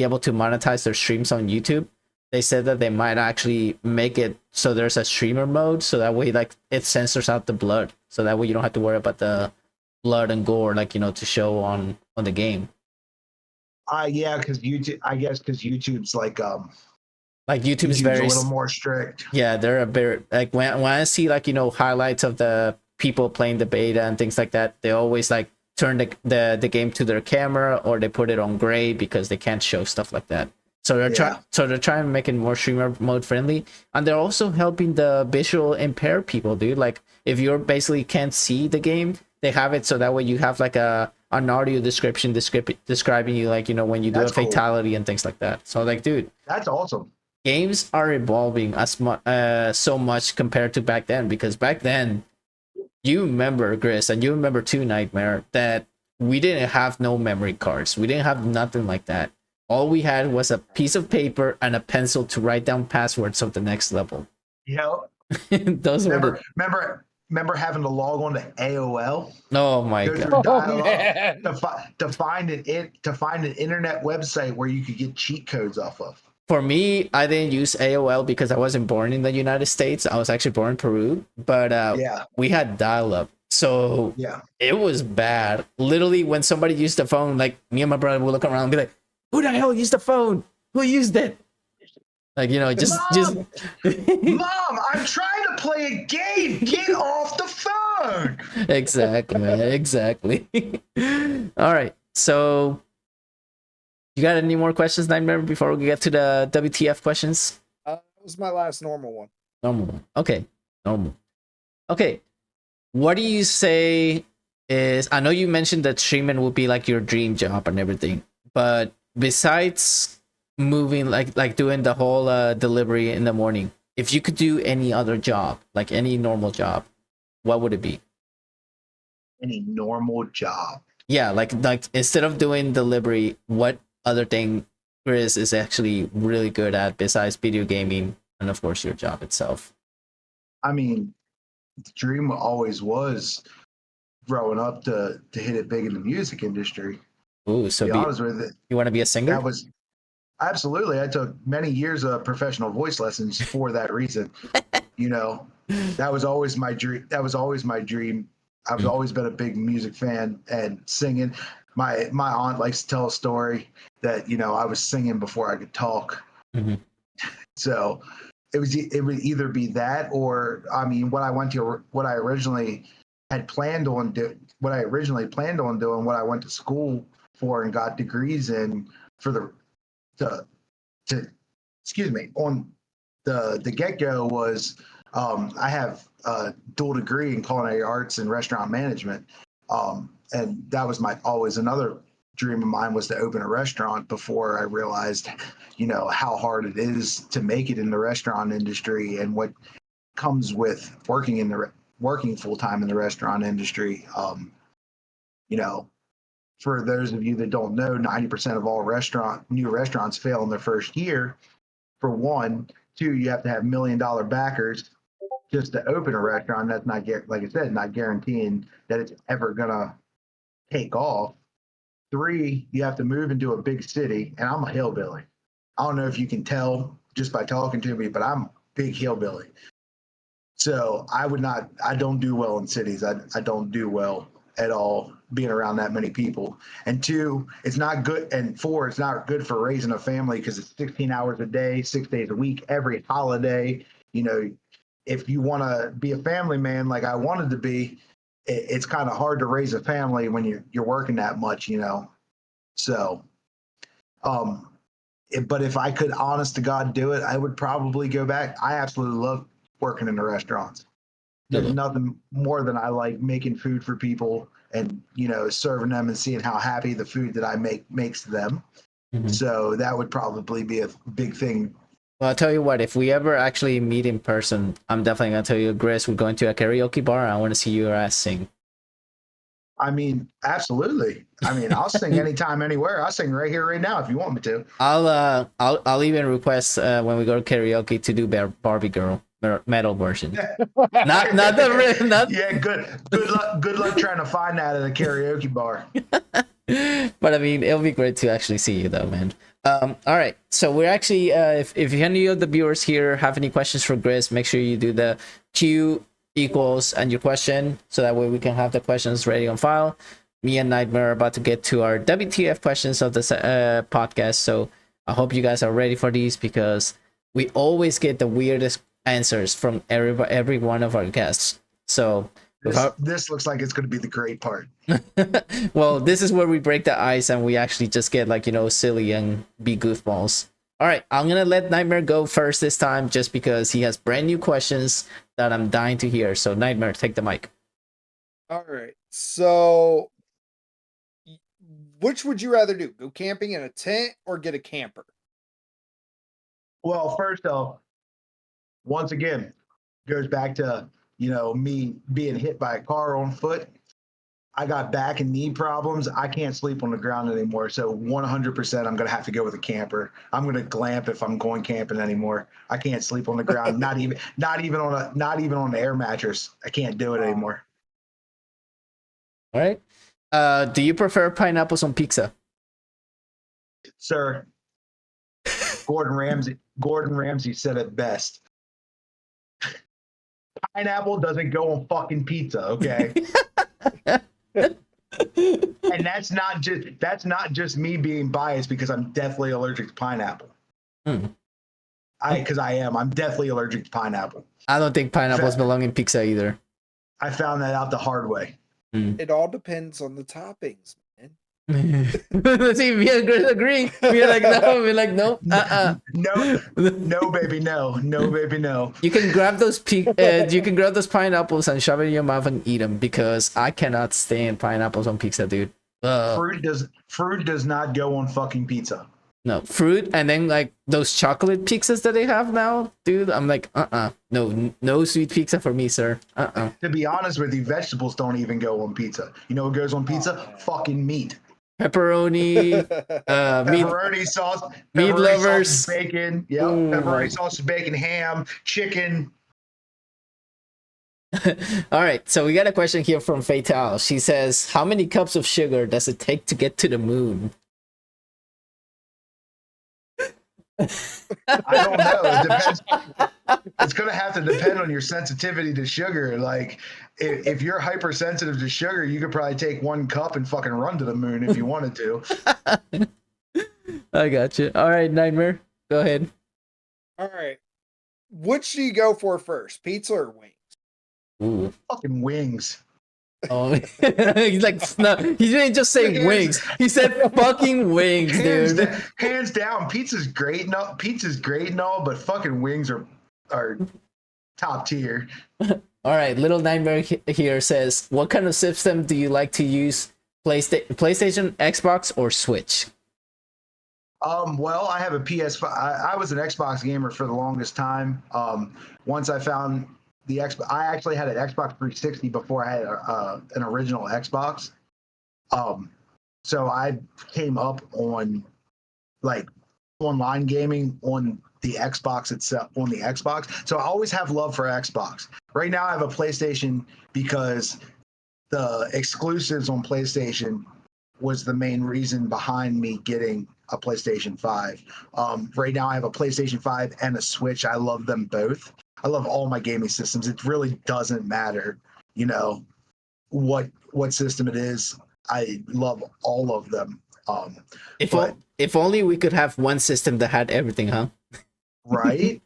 able to monetize their streams on YouTube, they said that they might actually make it so there's a streamer mode, so that way like it censors out the blood, so that way you don't have to worry about the blood and gore, like, to show on the game. Yeah, because YouTube's like YouTube is YouTube's very a little more strict. Yeah, they're a bit like when I see like highlights of the people playing the beta and things like that, they always like turn the game to their camera, or they put it on gray because they can't show stuff like that. So they're trying to make it more streamer mode friendly, and they're also helping the visual impaired people, dude. Like if you're basically can't see the game, they have it so that way you have like an audio description describing you, like, when you do a fatality and things like that. So like, dude, that's awesome. Games are evolving as much so much compared to back then, because back then, you remember, Chris, and you remember too, Nightmare, that we didn't have no memory cards. We didn't have nothing like that. All we had was a piece of paper and a pencil to write down passwords of the next level. Yeah. Those remember having to log on to AOL? Oh my god! To find an internet website where you could get cheat codes off of. For me, I didn't use AOL because I wasn't born in the United States. I was actually born in Peru, but we had dial-up. So it was bad. Literally, when somebody used the phone, like me and my brother would look around and be like, "Who the hell used the phone? Who used it?" Like, just Mom, I'm trying to play a game. Get off the phone. Exactly. All right. So you got any more questions, Nightmare, before we get to the WTF questions? That was my last normal one. Normal one. Okay. Normal. Okay. What do you say is, I know you mentioned that streaming would be like your dream job and everything, but besides moving, like doing the whole delivery in the morning, if you could do any other job, like any normal job, what would it be? Any normal job? Yeah, like instead of doing delivery, what other thing Chris is actually really good at besides video gaming and of course your job itself? I mean, the dream always was growing up to hit it big in the music industry. Ooh, so be honest with it, you want to be a singer? That was absolutely. I took many years of professional voice lessons for that reason. That was always my dream. I've always been a big music fan and singing. My aunt likes to tell a story that I was singing before I could talk. Mm-hmm. So it would either be that, or what I originally planned on doing, what I went to school for and got degrees in for on the get-go was I have a dual degree in culinary arts and restaurant management, and that was always another dream of mine, was to open a restaurant before I realized how hard it is to make it in the restaurant industry and what comes with working full-time in the restaurant industry. For those of you that don't know, 90% of all new restaurants fail in their first year. For one. Two, you have to have $1 million backers just to open a restaurant. That's not, like I said, not guaranteeing that it's ever gonna take off. Three, you have to move into a big city, and I'm a hillbilly. I don't know if you can tell just by talking to me, but I'm a big hillbilly. So I don't do well in cities. I don't do well at all being around that many people. And two, it's not good. And four, it's not good for raising a family because it's 16 hours a day, 6 days a week, every holiday. If you want to be a family man like I wanted to be, it's kind of hard to raise a family when you're working that much, you know. So, but if I could, honest to God, do it, I would probably go back. I absolutely love working in the restaurants. There's nothing more than I like making food for people and, you know, serving them and seeing how happy the food that I make makes them. So that would probably be a big thing. Well, I'll tell you what, if we ever actually meet in person, I'm definitely going to tell you, Gris, we're going to a karaoke bar. I want to see your ass sing. I mean, absolutely. I mean, I'll sing anytime, anywhere. I'll sing right here, right now, if you want me to. I'll even request when we go to karaoke to do Barbie Girl metal version. not the Yeah, good luck trying to find that at a karaoke bar. But I mean, it'll be great to actually see you though, man. All right, so we're actually if any of the viewers here have any questions for Gris, make sure you do the Q equals and your question, so that way we can have the questions ready on file. Me and Nightmare are about to get to our WTF questions of this podcast, so I hope you guys are ready for these, because we always get the weirdest answers from every one of our guests. So this looks like it's going to be the great part. Well, this is where we break the ice and we actually just get, like, you know, silly and be goofballs. All right, I'm gonna let Nightmare go first this time, just because he has brand new questions that I'm dying to hear. So Nightmare, take the mic. All right, so which would you rather do? Go camping in a tent or get a camper? Well, first off, once again, goes back to, you know, me being hit by a car on foot. I got back and knee problems. I can't sleep on the ground anymore. So 100%, I'm going to have to go with a camper. I'm going to glamp if I'm going camping anymore. I can't sleep on the ground. not even on an air mattress. I can't do it anymore. All right. Do you prefer pineapples on pizza? Sir, Gordon Ramsay said it best. Pineapple doesn't go on fucking pizza, okay? And that's not just me being biased, because I'm definitely allergic to pineapple. I'm definitely allergic to pineapple. I don't think pineapples belong in pizza either. I found that out the hard way. It all depends on the toppings, man. See, we agree. We're like, no. We're like, no. No, baby, no. You can grab those pineapples and shove it in your mouth and eat them, because I cannot stand pineapples on pizza, dude. Fruit does not go on fucking pizza. No, fruit, and then like those chocolate pizzas that they have now, dude. I'm like, no sweet pizza for me, sir. To be honest with you, vegetables don't even go on pizza. You know what goes on pizza? Fucking meat. Pepperoni, pepperoni sauce, meat lovers, sauce, bacon, pepperoni sauce, bacon, ham, chicken. All right, so we got a question here from Fatal. She says, how many cups of sugar does it take to get to the moon? I don't know. It depends. It's going to have to depend on your sensitivity to sugar. Like, if you're hypersensitive to sugar, you could probably take 1 cup and fucking run to the moon if you wanted to. I got you. All right, Nightmare, go ahead. All right. Which do you go for first, pizza or wings? Ooh. Fucking wings. Oh, he's like, no, he didn't just say wings. He said fucking wings, dude. Hands down, pizza's great and all, but fucking wings are top tier. All right, Little Nightmare here says, what kind of system do you like to use? PlayStation, Xbox, or Switch? Well, I have a PS5. I was an Xbox gamer for the longest time. Once I found the Xbox, I actually had an Xbox 360 before I had an original Xbox. So I came up on like online gaming on the Xbox itself, on the Xbox. So I always have love for Xbox. Right now I have a PlayStation because the exclusives on PlayStation was the main reason behind me getting a PlayStation 5. Right now I have a PlayStation 5 and a Switch. I love them both. I love all my gaming systems. It really doesn't matter, you know, what system it is. I love all of them. If only we could have one system that had everything, huh? Right?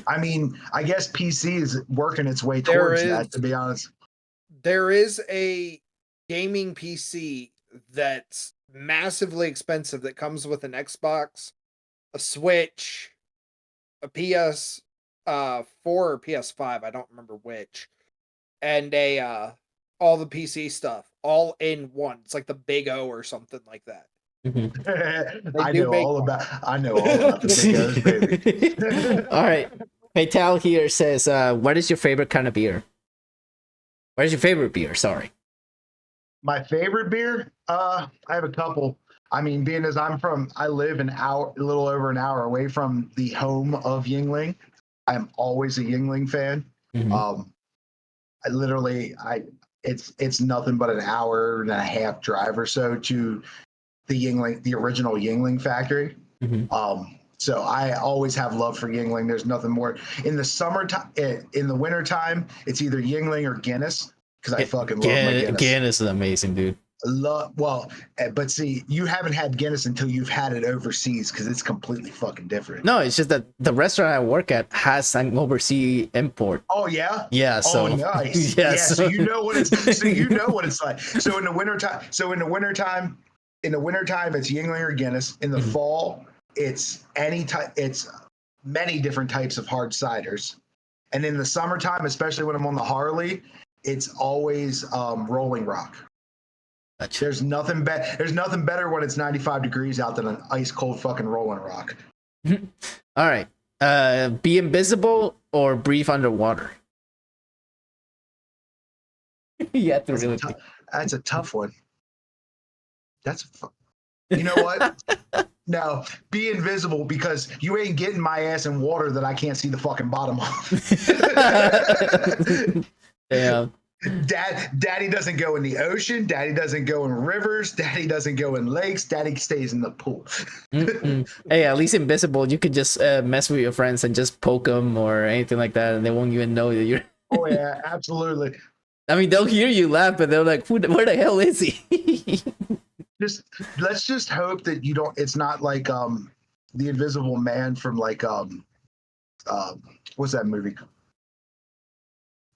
I mean, I guess PC is working its way towards that, to be honest. there is a gaming PC that's massively expensive that comes with an Xbox, a Switch, a PS 4 or PS5, I don't remember which, and a all the PC stuff all in one. It's like the Big O or something like that. I know all about the Big O's, baby. All right. Paytal here says, what is your favorite kind of beer? What is your favorite beer? Sorry. My favorite beer? I have a couple. I mean, being as I live a little over an hour away from the home of Yingling. I'm always a Yingling fan. Mm-hmm. It's nothing but an hour and a half drive or so to the original Yingling factory. Mm-hmm. So I always have love for Yingling. There's nothing more in the summertime. In the wintertime, it's either Yingling or Guinness because I fucking love my Guinness. Guinness is amazing, dude. But see, you haven't had Guinness until you've had it overseas because it's completely fucking different. No, it's just that the restaurant I work at has an overseas import. Oh yeah, yeah. So nice. Yeah, so you know what it's like. So in the wintertime, it's Yingling or Guinness. In the fall, it's many different types of hard ciders. And in the summertime, especially when I'm on the Harley, it's always Rolling Rock. Gotcha. There's nothing better when it's 95 degrees out than an ice cold fucking Rolling Rock. All right. Be invisible or breathe underwater? Yeah, that's a tough one. You know what? No, be invisible because you ain't getting my ass in water that I can't see the fucking bottom of. Yeah. Daddy doesn't go in the ocean. Daddy doesn't go in rivers. Daddy doesn't go in lakes. Daddy stays in the pool. Hey, at least invisible, you could just mess with your friends and just poke them or anything like that, and they won't even know that you're. Oh yeah, absolutely. I mean, they'll hear you laugh, but they're like, "Where the hell is he?" Let's just hope that you don't. It's not like the Invisible Man from like what's that movie?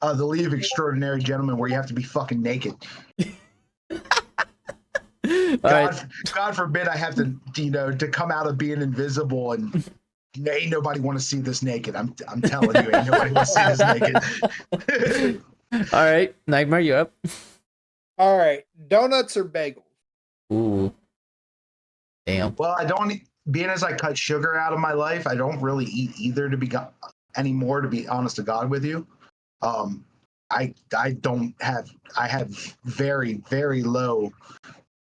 The League of Extraordinary Gentlemen, where you have to be fucking naked. God forbid I have to come out of being invisible and ain't nobody want to see this naked. I'm telling you, ain't nobody want to see this naked. All right, Nightmare, you're up. All right, donuts or bagels? Ooh, damn. Well, being as I cut sugar out of my life, I don't really eat either anymore. To be honest to God with you. I have very, very low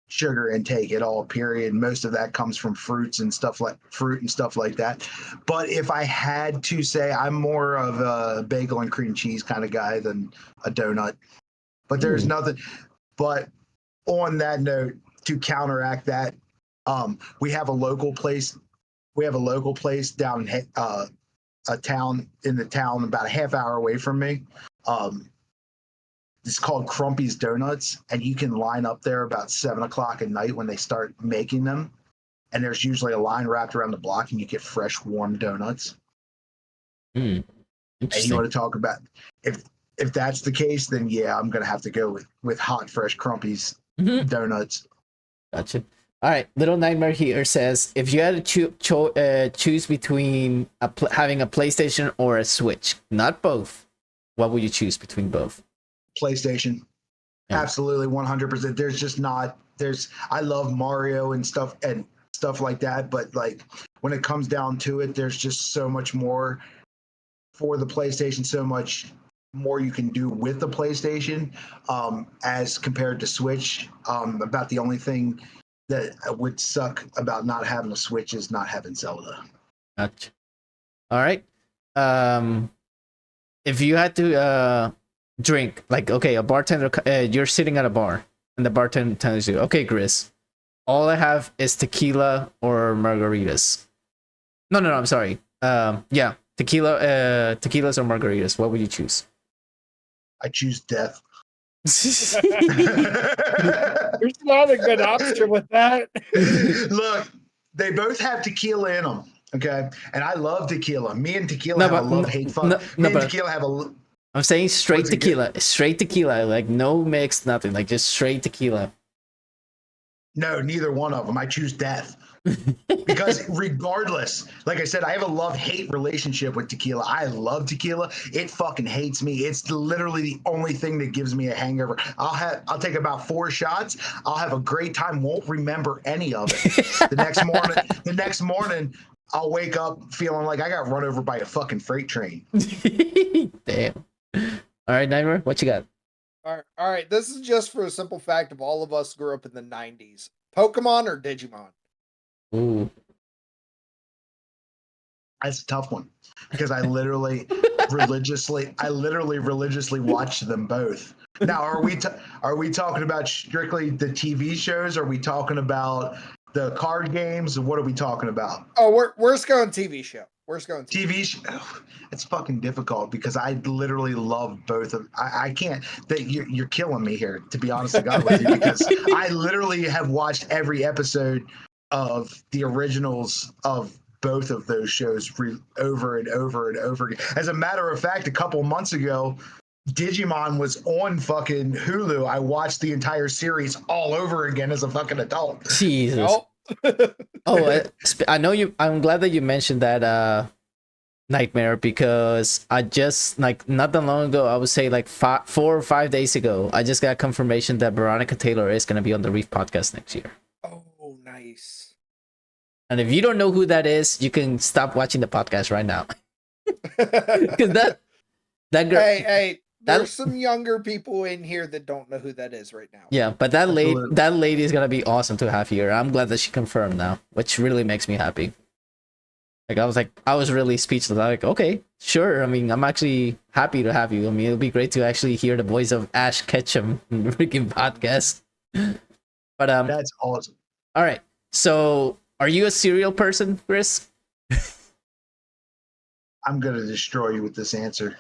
sugar intake at all, period. Most of that comes from fruit and stuff like that. But if I had to say, I'm more of a bagel and cream cheese kind of guy than a donut. But there's nothing. But on that note, to counteract that, we have a local place down a town about a half hour away from me. It's called Crumpy's Donuts, and you can line up there about 7:00 at night when they start making them. And there's usually a line wrapped around the block, and you get fresh, warm donuts. And you want to talk about if that's the case, then yeah, I'm gonna have to go with hot, fresh Crumpy's donuts. Gotcha. All right, Little Nightmare here says, if you had to choose between having a PlayStation or a Switch, not both, what would you choose between both? PlayStation. Yeah. Absolutely, 100%. There's just not. I love Mario and stuff like that, but like when it comes down to it, there's just so much more for the PlayStation. So much more you can do with the PlayStation as compared to Switch. About the only thing that would suck about not having a Switch is not having Zelda. Gotcha. All right. If you had to drink, like, okay, a bartender, you're sitting at a bar and the bartender tells you, okay, Grizz, all I have is tequila or margaritas. No, I'm sorry. Yeah, tequilas or margaritas. What would you choose? I choose death. There's not a good option with that. Look, they both have tequila in them, okay? And I love tequila. Me and tequila have a love-hate fuck. Me and tequila have a I'm saying straight What's it tequila. Straight tequila. Like no mix, nothing. Like just straight tequila. No, neither one of them. I choose death. Because regardless, like I said, I have a love-hate relationship with tequila. I love tequila. It fucking hates me. It's literally the only thing that gives me a hangover. I'll take about 4 shots. I'll have a great time. Won't remember any of it. The next morning, I'll wake up feeling like I got run over by a fucking freight train. Damn. All right, Nightmare, what you got? All right. This is just for a simple fact of all of us grew up in the 90s. Pokemon or Digimon? Ooh. That's a tough one because I literally religiously watched them both. Now, are we talking about strictly the TV shows? Are we talking about the card games? What are we talking about? Oh, we're going TV show. We're going TV show. It's fucking difficult because I literally love both of. I can't. That you're killing me here, to be honest to God with you, because I literally have watched every episode of the originals of both of those shows over and over and over again. As a matter of fact, a couple months ago, Digimon was on fucking Hulu. I watched the entire series all over again as a fucking adult. Jesus. I know you. I'm glad that you mentioned that Nightmare, because I just, like, not that long ago, I would say like 4 or 5 days ago, I just got confirmation that Veronica Taylor is going to be on the Reef podcast next year. Oh, nice. And if you don't know who that is, you can stop watching the podcast right now. Because that girl. Hey, there's some younger people in here that don't know who that is right now. Yeah, but that lady is gonna be awesome to have here. I'm glad that she confirmed now, which really makes me happy. I was really speechless. I'm like, okay, sure. I mean, I'm actually happy to have you. I mean, it'll be great to actually hear the voice of Ash Ketchum in the freaking podcast. But that's awesome. All right, so are you a cereal person, Chris? I'm gonna destroy you with this answer.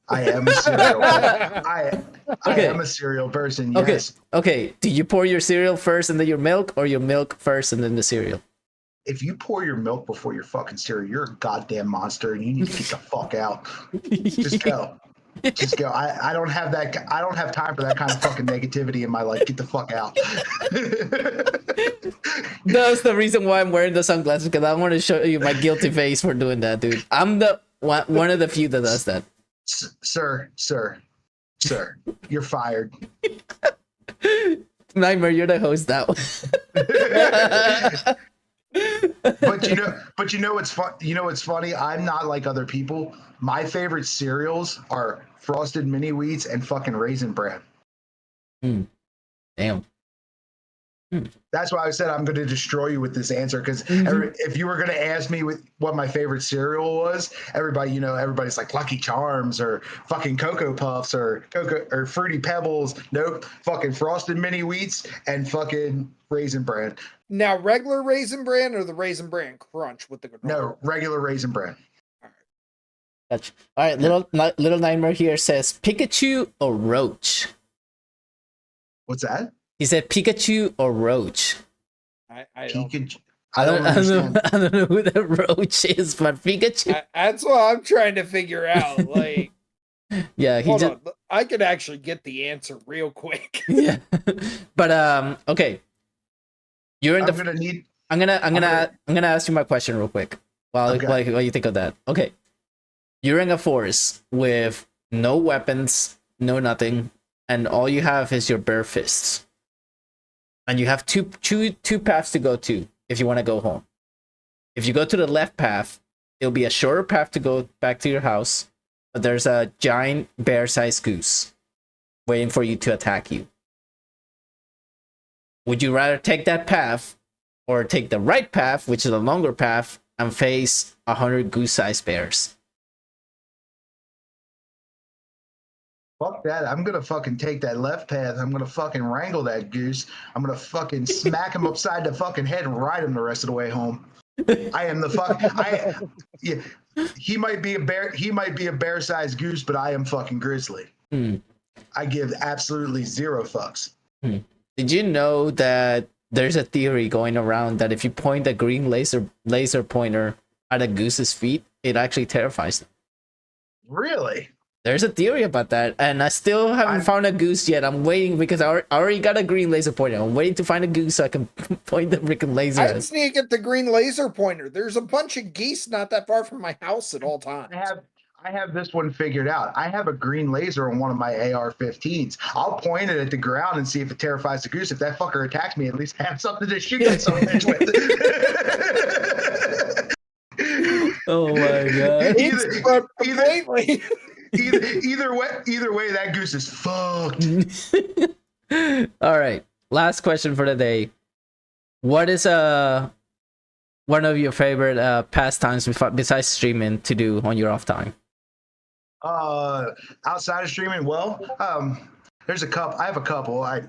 I am a cereal. I am a cereal person. Yes. Okay. Do you pour your cereal first and then your milk, or your milk first and then the cereal? If you pour your milk before your fucking cereal, you're a goddamn monster, and you need to get the fuck out. Just go. Just go. I don't have that. I don't have time for that kind of fucking negativity in my life. Get the fuck out. That's the reason why I'm wearing the sunglasses, because I want to show you my guilty face for doing that, dude. I'm the one of the few that does that. Sir, you're fired. Nightmare, you're the host now. But you know what's fun? You know what's funny? I'm not like other people. My favorite cereals are Frosted Mini Wheats and fucking Raisin Bran. Damn. That's why I said I'm going to destroy you with this answer, because if you were going to ask me what my favorite cereal was, everybody's like Lucky Charms or fucking Cocoa Puffs or Fruity Pebbles. Nope, fucking Frosted Mini Wheats and fucking Raisin Bran. Now, regular Raisin Bran or the Raisin Bran Crunch with the granola? No, regular Raisin Bran. Gotcha. All right, little Nightmare here says Pikachu or Roach. What's that? He said Pikachu or Roach. I don't know who the Roach is, but Pikachu. That's what I'm trying to figure out. Like, yeah, hold on. I could actually get the answer real quick. Yeah, but okay. I'm gonna ask you my question real quick while you think of that. Okay, you're in a forest with no weapons, no nothing, and all you have is your bare fists. And you have two paths to go to if you want to go home. If you go to the left path, it'll be a shorter path to go back to your house. But there's a giant bear-sized goose waiting for you to attack you. Would you rather take that path or take the right path, which is a longer path, and face 100 goose-sized bears? Fuck that. I'm going to fucking take that left path. I'm going to fucking wrangle that goose. I'm going to fucking smack him upside the fucking head and ride him the rest of the way home. I am the fuck. Yeah, he might be a bear. He might be a bear-sized goose, but I am fucking Grizzly. I give absolutely zero fucks. Did you know that there's a theory going around that if you point a green laser pointer at a goose's feet, it actually terrifies them? Really? There's a theory about that, and I still haven't found a goose yet. I'm waiting because I already got a green laser pointer. I'm waiting to find a goose so I can point the freaking laser. I just need to get the green laser pointer. There's a bunch of geese not that far from my house at all times. I have this one figured out. I have a green laser on one of my AR-15s. I'll point it at the ground and see if it terrifies the goose. If that fucker attacks me, at least I have something to shoot that son of a bitch with. Oh my god! Either way, that goose is fucked. All right, last question for the day. What is one of your favorite pastimes besides streaming to do on your off time? Outside of streaming, well, there's a couple. I have a couple. I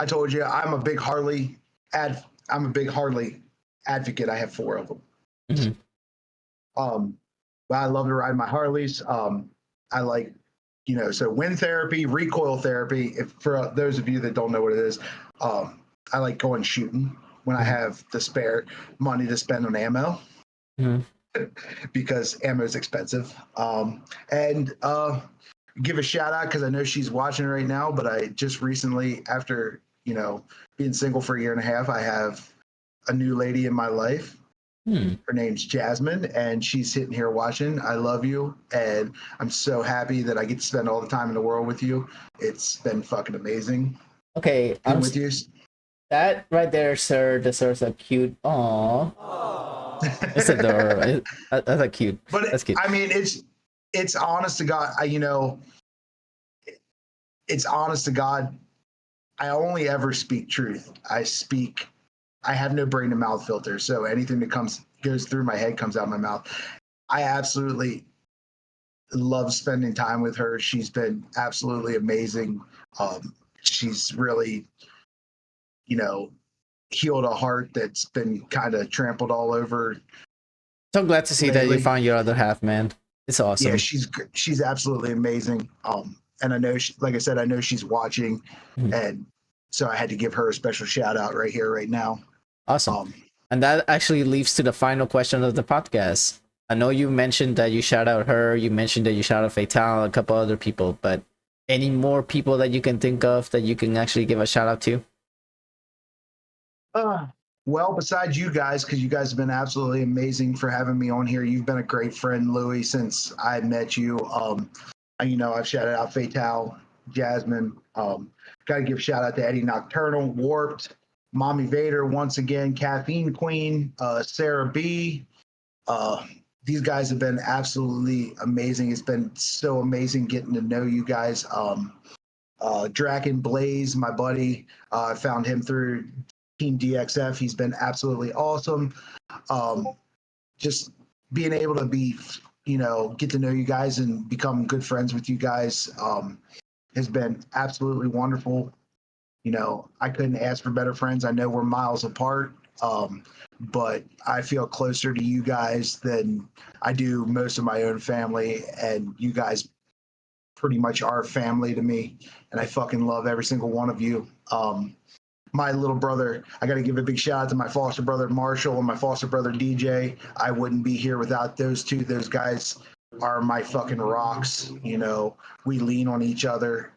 told you I'm a big Harley advocate. I have 4 of them. Mm-hmm. But I love to ride my Harleys. I like, so wind therapy, recoil therapy. If for those of you that don't know what it is, I like going shooting when I have the spare money to spend on ammo. Mm-hmm. Because ammo is expensive. And give a shout out because I know she's watching right now, but I just recently, after, being single for a year and a half, I have a new lady in my life. Her name's Jasmine, and she's sitting here watching. I love you, and I'm so happy that I get to spend all the time in the world with you. It's been fucking amazing. Okay, I'm with you. That right there, sir, deserves a cute. Aww. That's adorable. That's a cute. But that's cute. I mean, it's honest to God. It's honest to God. I only ever speak truth. I have no brain to mouth filter, so anything that goes through my head comes out my mouth. I absolutely love spending time with her. She's been absolutely amazing. She's really, healed a heart that's been kind of trampled all over. So glad to see that you found your other half, man. It's awesome. Yeah, she's absolutely amazing. And I know, like I said, I know she's watching, and so I had to give her a special shout out right here, right now. Awesome. And that actually leads to the final question of the podcast. I know you mentioned that you shout out her, you mentioned that you shout out Fatal, a couple other people, but any more people that you can think of that you can actually give a shout out to? Well, besides you guys, because you guys have been absolutely amazing for having me on here. You've been a great friend, Louie, since I met you. I've shouted out Fatal, Jasmine. Got to give a shout out to Eddie Nocturnal, Warped, Mommy Vader, once again, Caffeine Queen, Sarah B. These guys have been absolutely amazing. It's been so amazing getting to know you guys. Draken Blaze, my buddy, I found him through Team DXF. He's been absolutely awesome. Just being able to get to know you guys and become good friends with you guys has been absolutely wonderful. I couldn't ask for better friends. I know we're miles apart, but I feel closer to you guys than I do most of my own family, and you guys pretty much are family to me, and I fucking love every single one of you. My little brother, I got to give a big shout out to my foster brother Marshall and my foster brother DJ. I wouldn't be here without those two. Those guys are my fucking rocks. We lean on each other.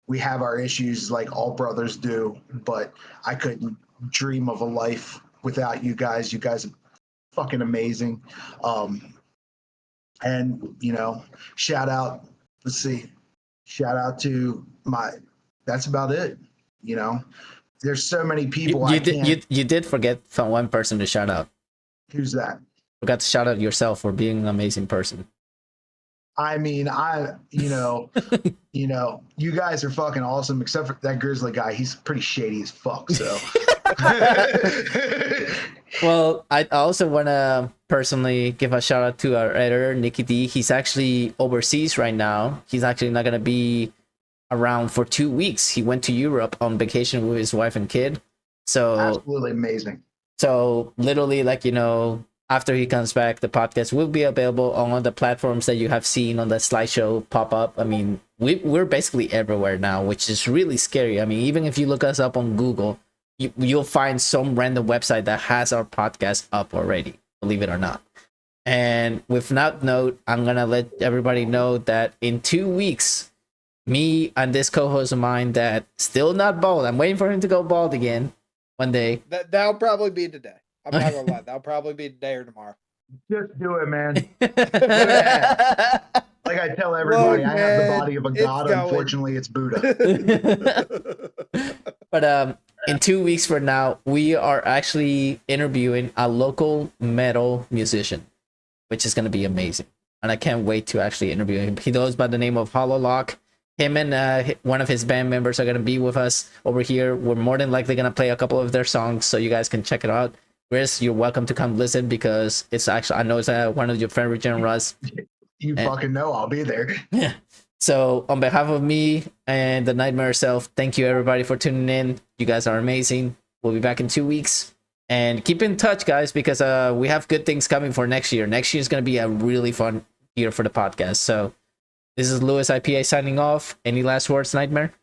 We have our issues like all brothers do, but I couldn't dream of a life without you guys. You guys are fucking amazing. And, shout out to that's about it. There's so many people. You did forget from one person to shout out. Who's that? Forgot to shout out yourself for being an amazing person. I mean, you guys are fucking awesome, except for that Grizzly guy. He's pretty shady as fuck, so. Well, I also want to personally give a shout out to our editor, NickyD. He's actually overseas right now. He's actually not going to be around for 2 weeks. He went to Europe on vacation with his wife and kid. So absolutely amazing. So literally, after he comes back, the podcast will be available on all the platforms that you have seen on the slideshow pop up. I mean, we're basically everywhere now, which is really scary. I mean, even if you look us up on Google, you'll find some random website that has our podcast up already, believe it or not. And with that note, I'm gonna let everybody know that in 2 weeks, me and this co-host of mine that still not bald. I'm waiting for him to go bald again one day. That'll probably be today. I'm not gonna lie. That'll probably be today or tomorrow. Just do it, man. Like I tell everybody, Look, I have the man, body of a it's god. going. Unfortunately, it's Buddha. But in 2 weeks from now, we are actually interviewing a local metal musician, which is going to be amazing. And I can't wait to actually interview him. He goes by the name of Hollow Lock. Him and one of his band members are going to be with us over here. We're more than likely going to play a couple of their songs so you guys can check it out. Chris, you're welcome to come listen because it's actually, I know it's one of your favorite genres. You fucking know I'll be there. Yeah. So on behalf of me and the Nightmare self, thank you everybody for tuning in. You guys are amazing. We'll be back in 2 weeks. And keep in touch, guys, because we have good things coming for next year. Next year is going to be a really fun year for the podcast. So this is Lewis IPA signing off. Any last words, Nightmare?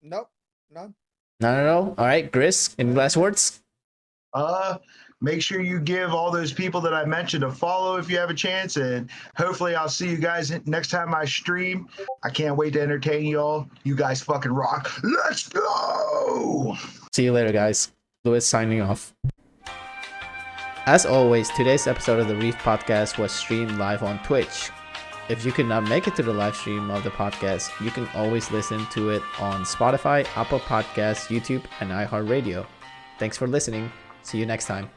Nope, none. None at all? All right, Chris, any last words? Make sure you give all those people that I mentioned a follow if you have a chance, and hopefully I'll see you guys next time I stream. I can't wait to entertain y'all. You guys fucking rock. Let's go! See you later, guys. Lewis signing off. As always, today's episode of the Reef podcast was streamed live on Twitch. If you could not make it to the live stream of the podcast, you can always listen to it on Spotify, Apple Podcasts, YouTube, and iHeart Radio. Thanks for listening. See you next time.